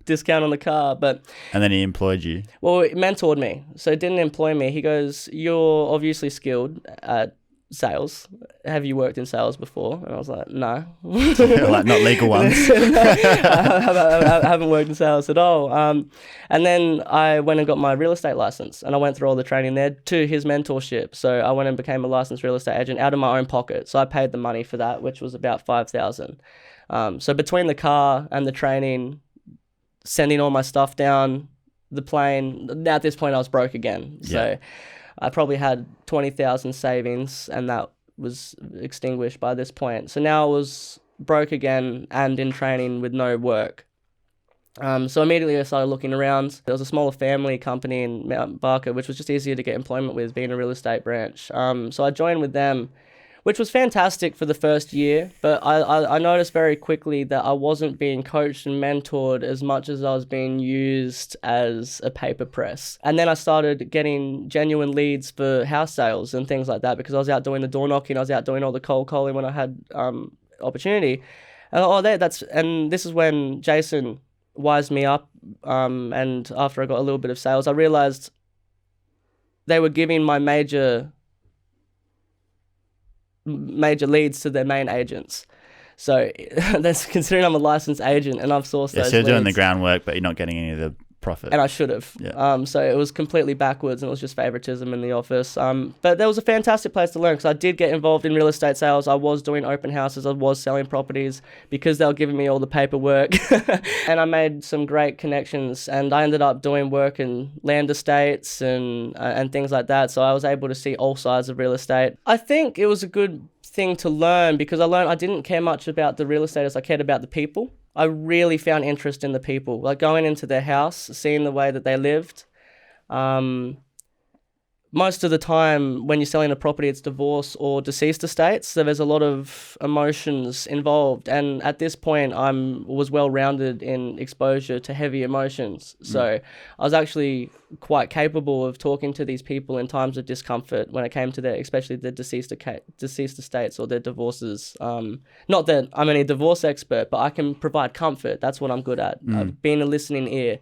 discount on the car. And then he employed you. Well, he mentored me, so he didn't employ me. He goes, you're obviously skilled at sales. Have you worked in sales before? And I was like, no. Like, not legal ones. I haven't worked in sales at all. And then I went and got my real estate license, and I went through all the training there to his mentorship. So I went and became a licensed real estate agent out of my own pocket. So I paid the money for that, which was about $5,000. So between the car and the training, sending all my stuff down the plane, at this point I was broke again. So I probably had 20,000 savings, and that was extinguished by this point. So now I was broke again and in training with no work. So immediately I started looking around. There was a smaller family company in Mount Barker, which was just easier to get employment with, being a real estate branch. So I joined with them, which was fantastic for the first year. But I noticed very quickly that I wasn't being coached and mentored as much as I was being used as a paper press. And then I started getting genuine leads for house sales and things like that, because I was out doing the door knocking, I was out doing all the cold calling when I had opportunity. And and this is when Jason wised me up. And after I got a little bit of sales, I realized they were giving my major leads to their main agents. So that's considering I'm a licensed agent and I've sourced those so you're doing leads. the groundwork, but you're not getting any of the profit. And I should have. Yeah. So it was completely backwards, and it was just favoritism in the office. But there was a fantastic place to learn, because I did get involved in real estate sales. I was doing open houses. I was selling properties because they were giving me all the paperwork. And I made some great connections, and I ended up doing work in land estates and things like that. So I was able to see all sides of real estate. I think it was a good thing to learn, because I learned I didn't care much about the real estate as I cared about the people. I really found interest in the people, like going into their house, seeing the way that they lived, most of the time when you're selling a property, it's divorce or deceased estates. So there's a lot of emotions involved. And at this point, I was well-rounded in exposure to heavy emotions. So I was actually quite capable of talking to these people in times of discomfort when it came to especially the deceased estates or their divorces. Not that I'm any divorce expert, but I can provide comfort. That's what I'm good at. Being a listening ear.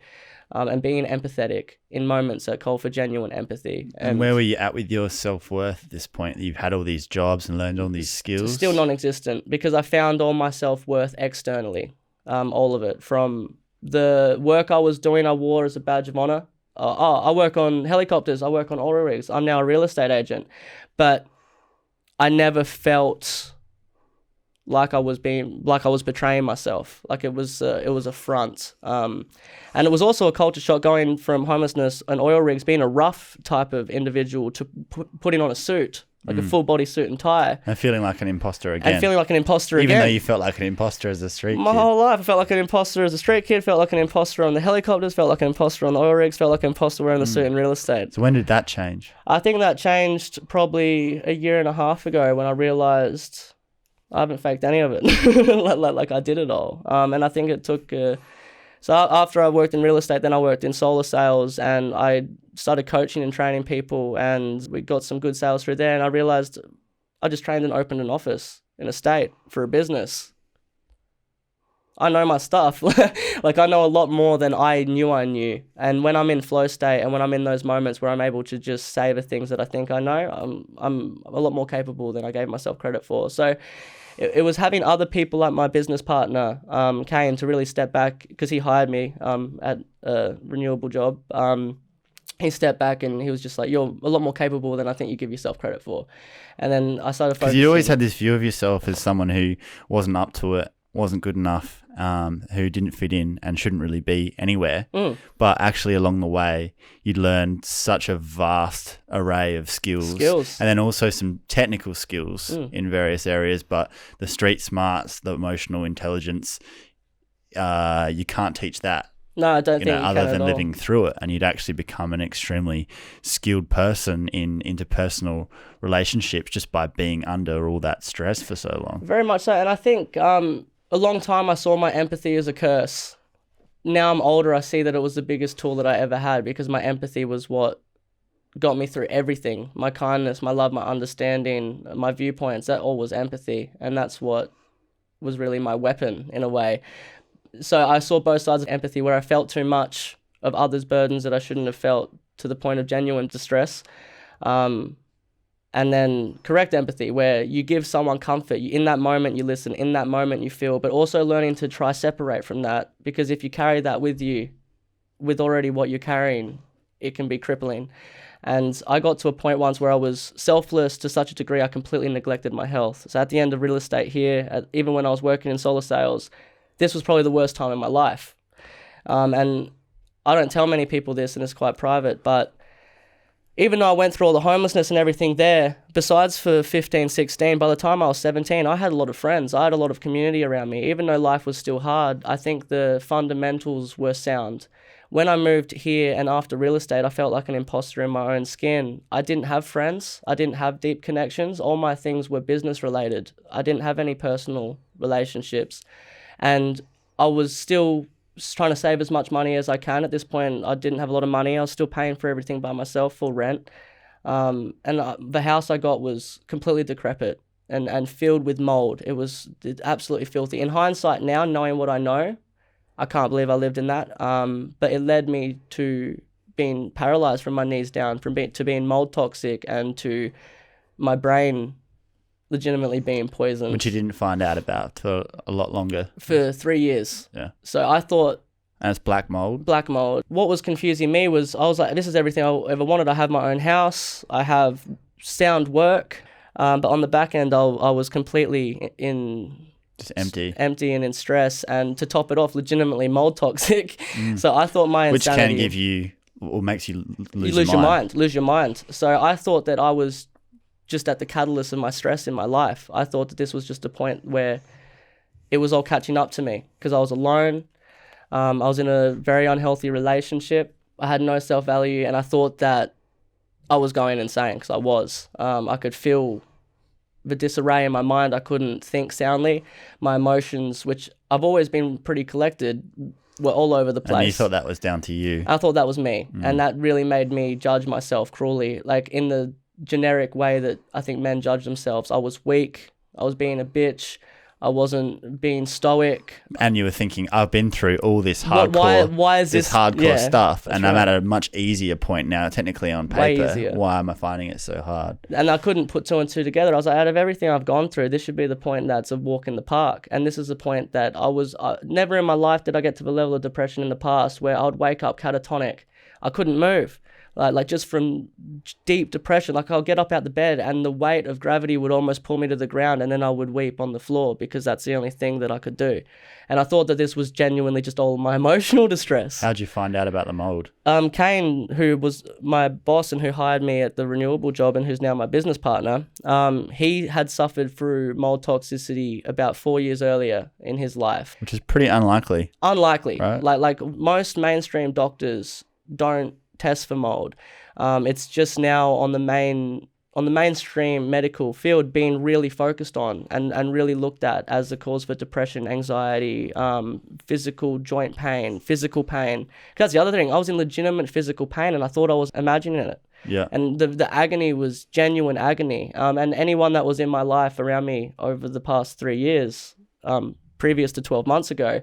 And being empathetic in moments that call for genuine empathy. And where were you at with your self-worth at this point? You've had all these jobs and learned all these skills. Still non-existent, because I found all my self-worth externally, all of it. From the work I was doing, I wore as a badge of honor. I work on helicopters, I work on oil rigs. I'm now a real estate agent. But I never felt like I was betraying myself, like it was a front, and it was also a culture shock going from homelessness and oil rigs, being a rough type of individual, to putting on a suit, like a full body suit and tie, and feeling like an imposter again. Even though you felt like an imposter as a street kid. My whole life, I felt like an imposter as a street kid. Felt like an imposter on the helicopters. Felt like an imposter on the oil rigs. Felt like an imposter wearing the suit in real estate. So when did that change? I think that changed probably a year and a half ago, when I realized I haven't faked any of it. like I did it all. And I think it took... so after I worked in real estate, then I worked in solar sales, and I started coaching and training people, and we got some good sales through there. And I realized I just trained and opened an office in a state for a business. I know my stuff. Like, I know a lot more than I knew. And when I'm in flow state, and when I'm in those moments where I'm able to just say the things that I think I know, I'm a lot more capable than I gave myself credit for. So it was having other people, like my business partner, came to really step back, because he hired me at a renewable job. He stepped back and he was just like, you're a lot more capable than I think you give yourself credit for. And then I started focusing. Because you always had this view of yourself as someone who wasn't up to it, wasn't good enough, who didn't fit in and shouldn't really be anywhere. But actually along the way, you'd learned such a vast array of skills. And then also some technical skills in various areas. But the street smarts, the emotional intelligence, you can't teach that. No, I don't think you can other than living through it. And you'd actually become an extremely skilled person in interpersonal relationships just by being under all that stress for so long. Very much so. And I think a long time I saw my empathy as a curse. Now I'm older, I see that it was the biggest tool that I ever had, because my empathy was what got me through everything. My kindness, my love, my understanding, my viewpoints, that all was empathy. And that's what was really my weapon in a way. So I saw both sides of empathy, where I felt too much of others' burdens that I shouldn't have felt, to the point of genuine distress. And then correct empathy, where you give someone comfort. In that moment, you listen. In that moment, you feel. But also learning to try separate from that, because if you carry that with you, with already what you're carrying, it can be crippling. And I got to a point once where I was selfless to such a degree I completely neglected my health. So at the end of real estate here, even when I was working in solar sales, this was probably the worst time in my life. And I don't tell many people this, and it's quite private, but even though I went through all the homelessness and everything there, besides for 15, 16, by the time I was 17, I had a lot of friends. I had a lot of community around me. Even though life was still hard, I think the fundamentals were sound. When I moved here and after real estate, I felt like an imposter in my own skin. I didn't have friends. I didn't have deep connections. All my things were business related. I didn't have any personal relationships. And I was still trying to save as much money as I can. At this point, I didn't have a lot of money. I was still paying for everything by myself, full rent. And the house I got was completely decrepit and filled with mold. It was absolutely filthy. In hindsight now, knowing what I know, I can't believe I lived in that. But it led me to being paralyzed from my knees down, to being mold toxic, and to my brain legitimately being poisoned. Which you didn't find out about for a lot longer. For 3 years. Yeah. So I thought... And it's black mold? Black mold. What was confusing me was, I was like, this is everything I ever wanted. I have my own house. I have sound work. But on the back end, I was completely in... Just empty. Empty and in stress. And to top it off, legitimately mold toxic. So I thought my insanity... Which can give you... or makes you lose your mind. So I thought that I was just at the catalyst of my stress in my life. I thought that this was just a point where it was all catching up to me, because I was alone. I was in a very unhealthy relationship. I had no self-value, and I thought that I was going insane, because I was. I could feel the disarray in my mind. I couldn't think soundly. My emotions, which I've always been pretty collected, were all over the place. And you thought that was down to you? I thought that was me. And that really made me judge myself cruelly, like in the generic way that I think men judge themselves. I was weak. I was being a bitch. I wasn't being stoic. And you were thinking, I've been through all this hardcore, why is this hardcore stuff, and I'm right. at a much easier point now, technically on paper. Why am I finding it so hard? And I couldn't put two and two together. I was like, out of everything I've gone through, this should be the point that's a walk in the park. And this is the point that I was, never in my life did I get to the level of depression in the past where I would wake up catatonic. I couldn't move. Like just from deep depression, like I'll get up out the bed and the weight of gravity would almost pull me to the ground, and then I would weep on the floor because that's the only thing that I could do. And I thought that this was genuinely just all my emotional distress. How'd you find out about the mold? Kane, who was my boss and who hired me at the renewable job and who's now my business partner, he had suffered through mold toxicity about 4 years earlier in his life. Which is pretty unlikely. Unlikely. Right? Like most mainstream doctors don't test for mold. It's just now on the mainstream medical field being really focused on and really looked at as a cause for depression, anxiety, physical joint pain, physical pain. That's the other thing. I was in legitimate physical pain and I thought I was imagining it. Yeah. And the agony was genuine agony. And anyone that was in my life around me over the past 3 years, previous to 12 months ago,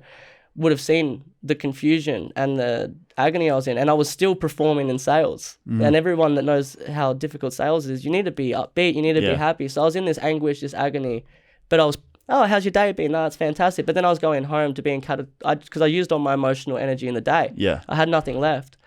would have seen the confusion and the agony I was in. And I was still performing in sales. And everyone that knows how difficult sales is, you need to be upbeat, you need to be happy. So I was in this anguish, this agony, but I was, oh, how's your day been? No, it's fantastic. But then I was going home to being because I used all my emotional energy in the day. Yeah. I had nothing left.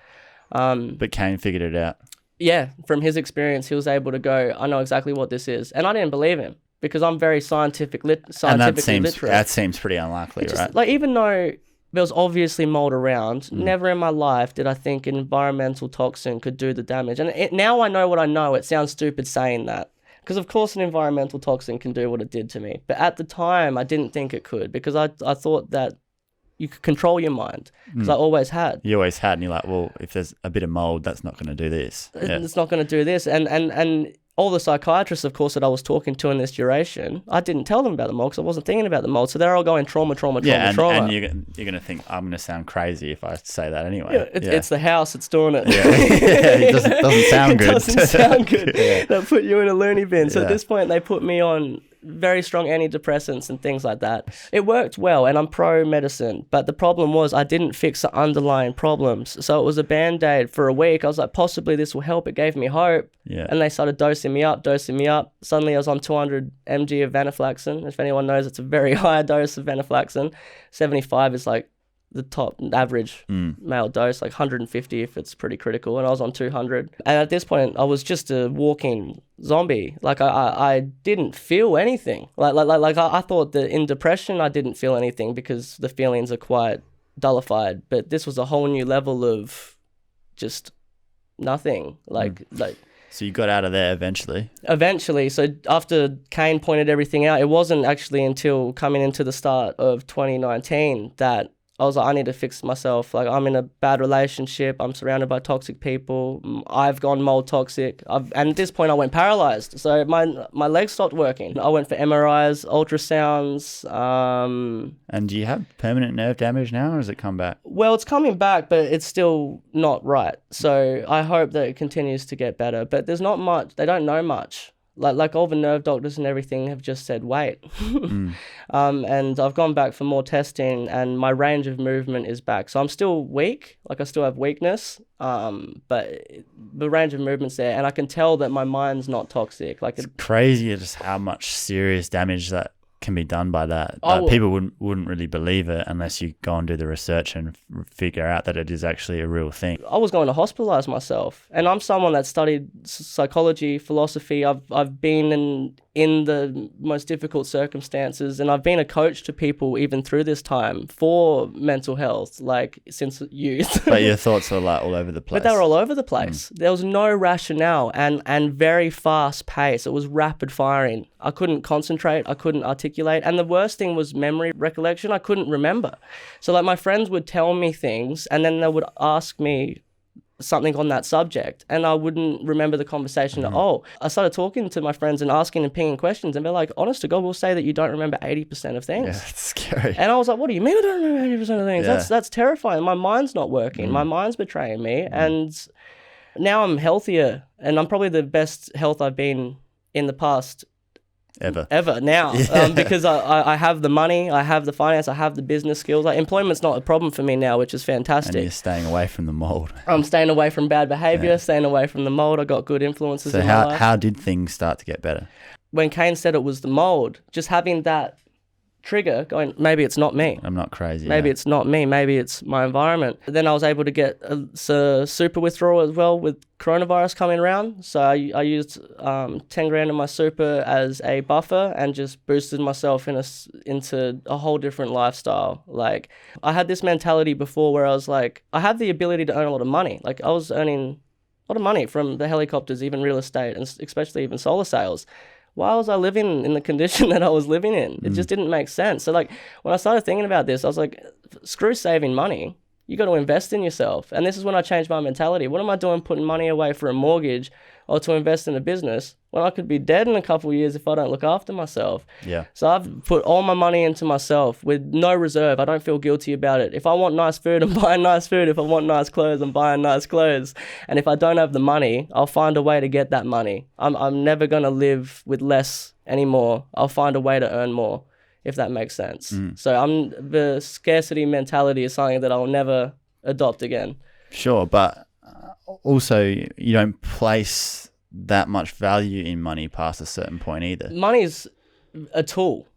But Kane figured it out. Yeah, from his experience, he was able to go, I know exactly what this is. And I didn't believe him because I'm very scientifically literate. That seems pretty unlikely, right? Like, even though there was obviously mold around, never in my life did I think an environmental toxin could do the damage. And now I know what I know. It sounds stupid saying that, because of course an environmental toxin can do what it did to me. But at the time, I didn't think it could, because I thought that you could control your mind, because I always had. You always had, and you're like, well, if there's a bit of mold, that's not going to do this. It's not going to do this. And all the psychiatrists, of course, that I was talking to in this duration, I didn't tell them about the mold because I wasn't thinking about the mold. So they're all going trauma. And you're going to think, I'm going to sound crazy if I say that anyway. It's the house that's doing it. It doesn't sound good. It doesn't sound good. They'll put you in a loony bin. So at this point, they put me on very strong antidepressants and things like that. It worked well, and I'm pro medicine, but the problem was I didn't fix the underlying problems. So it was a band-aid for a week. I was like, possibly this will help. It gave me hope. And they started dosing me up. Suddenly I was on 200 mg of venlafaxine. If anyone knows, it's a very high dose of venlafaxine. 75 is like the top average male dose, like 150 if it's pretty critical, and I was on 200. And at this point, I was just a walking zombie. Like I didn't feel anything. Like I thought that in depression I didn't feel anything because the feelings are quite dullified, but this was a whole new level of just nothing. So you got out of there eventually. So after Kane pointed everything out, it wasn't actually until coming into the start of 2019 that I was like, I need to fix myself. Like, I'm in a bad relationship. I'm surrounded by toxic people. I've gone mold toxic. And at this point, I went paralyzed. So my legs stopped working. I went for MRIs, ultrasounds. And do you have permanent nerve damage now, or has it come back? Well, it's coming back, but it's still not right. So I hope that it continues to get better. But there's not much. They don't know much. Like all the nerve doctors and everything have just said, wait. And I've gone back for more testing and my range of movement is back. So I'm still weak, like I still have weakness, but the range of movement's there and I can tell that my mind's not toxic. Like, it's crazy just how much serious damage that can be done by that. People wouldn't really believe it unless you go and do the research and figure out that it is actually a real thing. I was going to hospitalize myself, and I'm someone that studied psychology, philosophy. I've been in the most difficult circumstances, and I've been a coach to people even through this time for mental health, like since youth. But your thoughts were like all over the place. But they were all over the place. There was no rationale and very fast pace. It was rapid firing. I couldn't concentrate. I couldn't articulate. And the worst thing was memory recollection. I couldn't remember. So like my friends would tell me things and then they would ask me something on that subject, and I wouldn't remember the conversation at all. I started talking to my friends and asking and pinging questions, and they're like, honest to God, we'll say that you don't remember 80% of things. Yeah, that's scary. And I was like, what do you mean I don't remember 80% of things? Yeah. That's terrifying. My mind's not working. My mind's betraying me. And now I'm healthier, and I'm probably the best health I've been in the past ever now. Because I have the money, I have the finance, I have the business skills. Like, employment's not a problem for me now, which is fantastic. And you're staying away from the mold. I'm staying away from bad behavior, staying away from the mold. I got good influences in my life. So how did things start to get better? When Kane said it was the mold, just having that trigger going, maybe it's not me. I'm not crazy. Maybe it's not me. Maybe it's my environment. Then I was able to get a super withdrawal as well with coronavirus coming around. So I used 10 grand of my super as a buffer and just boosted myself into a whole different lifestyle. Like, I had this mentality before where I was like, I have the ability to earn a lot of money. Like, I was earning a lot of money from the helicopters, even real estate, and especially even solar sales. Why was I living in the condition that I was living in? It just didn't make sense. So, like, when I started thinking about this, I was like, screw saving money. You got to invest in yourself. And this is when I changed my mentality. What am I doing putting money away for a mortgage or to invest in a business when I could be dead in a couple of years if I don't look after myself? Yeah. So I've put all my money into myself with no reserve. I don't feel guilty about it. If I want nice food, I'm buying nice food. If I want nice clothes, I'm buying nice clothes. And if I don't have the money, I'll find a way to get that money. I'm never going to live with less anymore. I'll find a way to earn more, if that makes sense. So the scarcity mentality is something that I'll never adopt again. Sure, but also you don't place that much value in money past a certain point either. Money's a tool.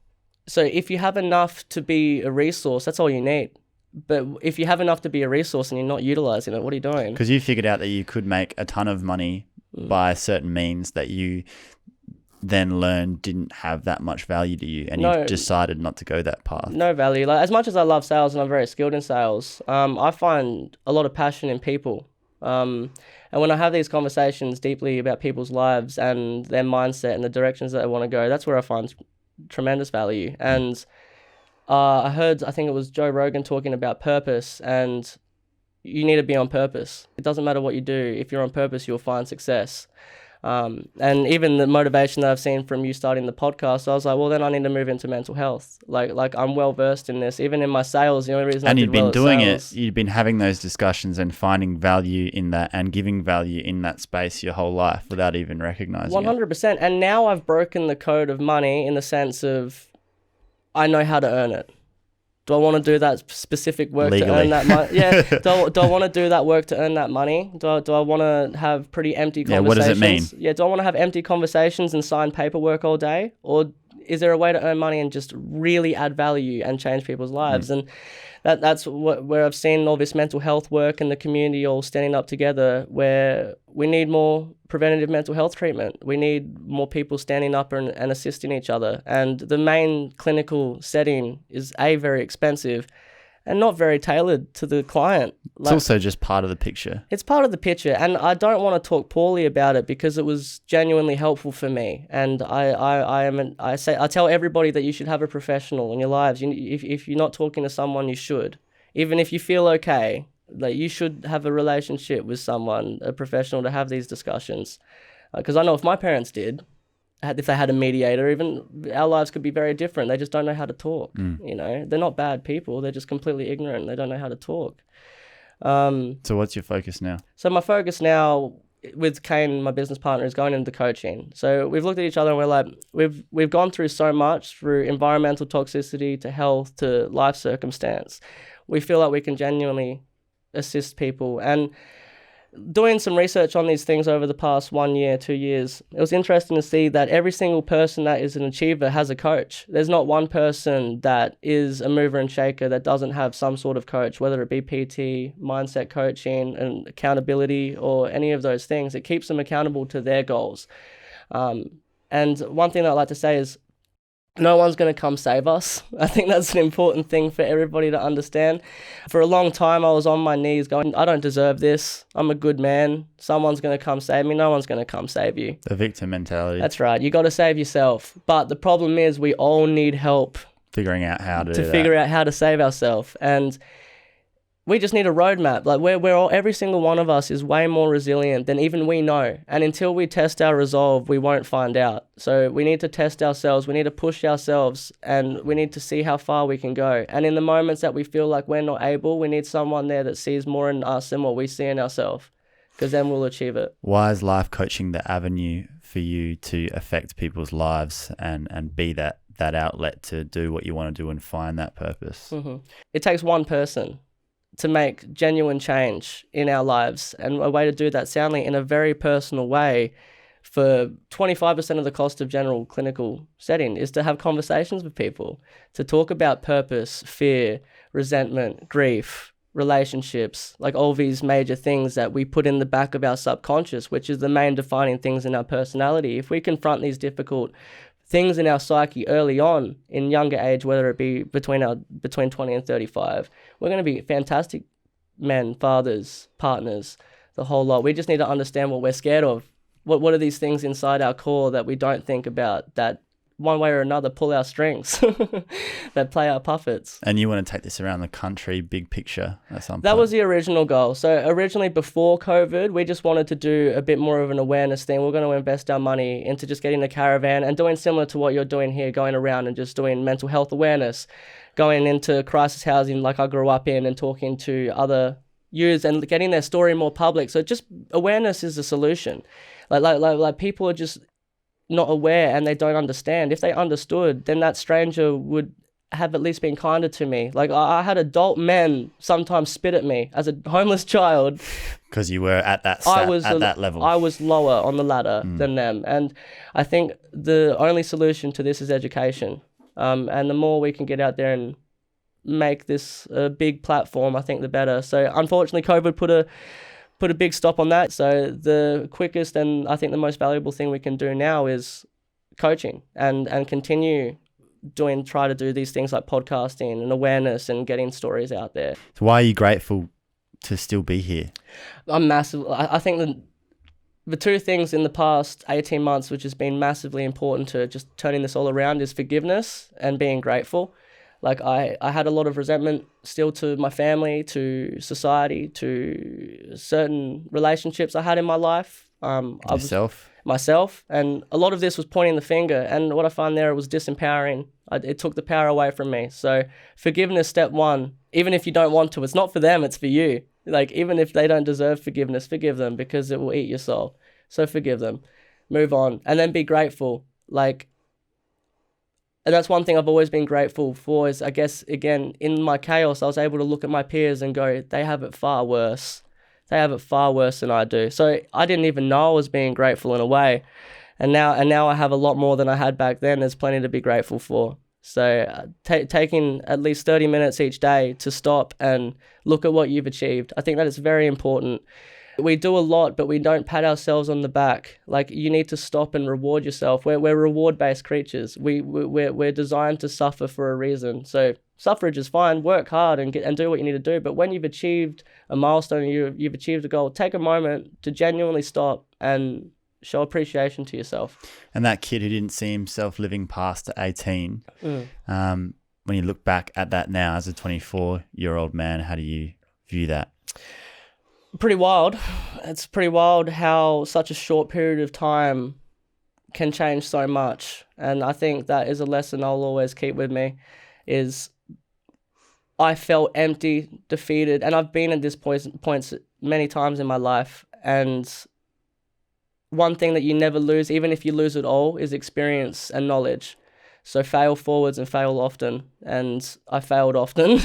So if you have enough to be a resource, that's all you need. But if you have enough to be a resource and you're not utilizing it, what are you doing? Because you figured out that you could make a ton of money by certain means that you then learned didn't have that much value to you, and you decided not to go that path. No value. Like, as much as I love sales and I'm very skilled in sales, I find a lot of passion in people. And when I have these conversations deeply about people's lives and their mindset and the directions that they want to go, that's where I find tremendous value. And I think it was Joe Rogan talking about purpose, and you need to be on purpose. It doesn't matter what you do. If you're on purpose, you'll find success. And even the motivation that I've seen from you starting the podcast, I was like, well, then I need to move into mental health. Like I'm well versed in this. Even in my sales, the only reason I did well at sales. And you've been doing it. You've been having those discussions and finding value in that and giving value in that space your whole life without even recognizing 100%. And now I've broken the code of money in the sense of I know how to earn it. Do I want to do that specific work legally to earn that money? Yeah. Do I want to do that work to earn that money? Do I want to have pretty empty conversations? Yeah, what does it mean? Yeah, do I want to have empty conversations and sign paperwork all day? Or is there a way to earn money and just really add value and change people's lives? And that's where I've seen all this mental health work and the community all standing up together, where we need more preventative mental health treatment. We need more people standing up and assisting each other. And the main clinical setting is very expensive and not very tailored to the client. It's also just part of the picture. It's part of the picture, and I don't want to talk poorly about it because it was genuinely helpful for me. And I tell everybody that you should have a professional in your lives. If you're not talking to someone, you should. Even if you feel okay, like, you should have a relationship with someone, a professional, to have these discussions. Because I know if my parents did, if they had a mediator, even our lives could be very different. They just don't know how to talk. You know, they're not bad people. They're just completely ignorant. They don't know how to talk. So what's your focus now? So my focus now with Kane, my business partner, is going into coaching. So we've looked at each other and we're like, we've gone through so much, through environmental toxicity to health to life circumstance. We feel like we can genuinely assist people. And doing some research on these things over the past 1 year, 2 years, it was interesting to see that every single person that is an achiever has a coach. There's not one person that is a mover and shaker that doesn't have some sort of coach, whether it be PT, mindset coaching, and accountability, or any of those things. It keeps them accountable to their goals. And one thing that I like to say is, no one's going to come save us. I think that's an important thing for everybody to understand. For a long time, I was on my knees going, I don't deserve this. I'm a good man. Someone's going to come save me. No one's going to come save you. The victim mentality. That's right. You got to save yourself. But the problem is we all need help figuring out how to figure out how to save ourselves. And we just need a roadmap. Like we're all, every single one of us is way more resilient than even we know. And until we test our resolve, we won't find out. So we need to test ourselves. We need to push ourselves, and we need to see how far we can go. And in the moments that we feel like we're not able, we need someone there that sees more in us than what we see in ourselves, because then we'll achieve it. Why is life coaching the avenue for you to affect people's lives and be that outlet to do what you want to do and find that purpose? Mm-hmm. It takes one person to make genuine change in our lives, and a way to do that soundly in a very personal way for 25% of the cost of general clinical setting is to have conversations with people, to talk about purpose, fear, resentment, grief, relationships, like all these major things that we put in the back of our subconscious, which is the main defining things in our personality. If we confront these difficult things in our psyche early on in younger age, whether it be between 20 and 35, we're going to be fantastic men, fathers, partners, the whole lot. We just need to understand what we're scared of. What are these things inside our core that we don't think about, that one way or another pull our strings, that play our puppets? And you want to take this around the country, big picture at some point? That was the original goal. So originally, before COVID, we just wanted to do a bit more of an awareness thing. We're going to invest our money into just getting a caravan and doing similar to what you're doing here, going around and just doing mental health awareness, going into crisis housing like I grew up in and talking to other youths and getting their story more public. So just awareness is the solution. Like people are just not aware and they don't understand. If they understood, then that stranger would have at least been kinder to me. Like I had adult men sometimes spit at me as a homeless child because you were at that that level. I was lower on the ladder than them, and I think the only solution to this is education. And the more we can get out there and make this a big platform, I think the better. So unfortunately, COVID put a big stop on that. So the quickest and I think the most valuable thing we can do now is coaching and continue try to do these things like podcasting and awareness and getting stories out there. So why are you grateful to still be here? I'm massive. I think the two things in the past 18 months which has been massively important to just turning this all around is forgiveness and being grateful. Like I had a lot of resentment still to my family, to society, to certain relationships I had in my life. Myself. And a lot of this was pointing the finger. And what I found there, it was disempowering. It took the power away from me. So forgiveness, step one, even if you don't want to, it's not for them, it's for you. Like even if they don't deserve forgiveness, forgive them because it will eat your soul. So forgive them, move on, and then be grateful. And that's one thing I've always been grateful for is, I guess, again, in my chaos, I was able to look at my peers and go, they have it far worse. They have it far worse than I do. So I didn't even know I was being grateful in a way. And now I have a lot more than I had back then. There's plenty to be grateful for. So taking at least 30 minutes each day to stop and look at what you've achieved, I think that is very important. We do a lot, but we don't pat ourselves on the back. Like you need to stop and reward yourself. We're reward-based creatures. We're designed to suffer for a reason. So suffrage is fine. Work hard and do what you need to do. But when you've achieved a milestone, you've achieved a goal, take a moment to genuinely stop and show appreciation to yourself. And that kid who didn't see himself living past 18, when you look back at that now as a 24-year-old man, how do you view that? Pretty wild. It's pretty wild how such a short period of time can change so much. And I think that is a lesson I'll always keep with me is I felt empty, defeated, and I've been at this point many times in my life. And one thing that you never lose, even if you lose it all, is experience and knowledge. So fail forwards and fail often, and I failed often.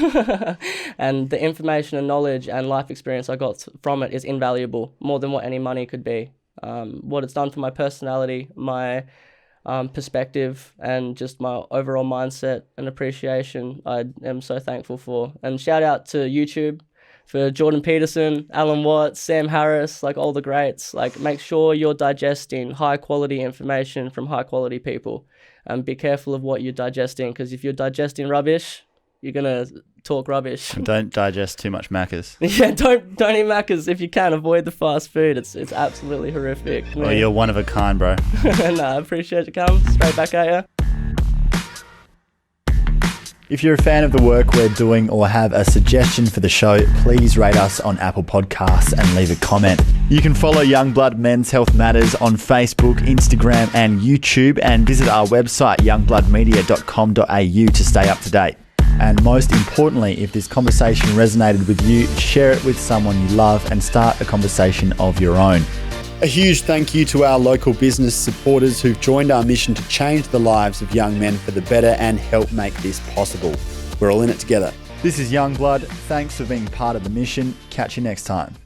And the information and knowledge and life experience I got from it is invaluable, more than what any money could be. What it's done for my personality, my perspective, and just my overall mindset and appreciation, I am so thankful for. And shout out to YouTube for Jordan Peterson, Alan Watts, Sam Harris, like all the greats. Like make sure you're digesting high quality information from high quality people. And be careful of what you're digesting, because if you're digesting rubbish, you're gonna talk rubbish. Don't digest too much Maccas. Yeah, don't eat Maccas if you can. Avoid the fast food. It's absolutely horrific. Well, you're one of a kind, bro. No, I appreciate you coming. Straight back at you. If you're a fan of the work we're doing or have a suggestion for the show, please rate us on Apple Podcasts and leave a comment. You can follow Youngblood Men's Health Matters on Facebook, Instagram and YouTube, and visit our website youngbloodmedia.com.au to stay up to date. And most importantly, if this conversation resonated with you, share it with someone you love and start a conversation of your own. A huge thank you to our local business supporters who've joined our mission to change the lives of young men for the better and help make this possible. We're all in it together. This is Youngblood. Thanks for being part of the mission. Catch you next time.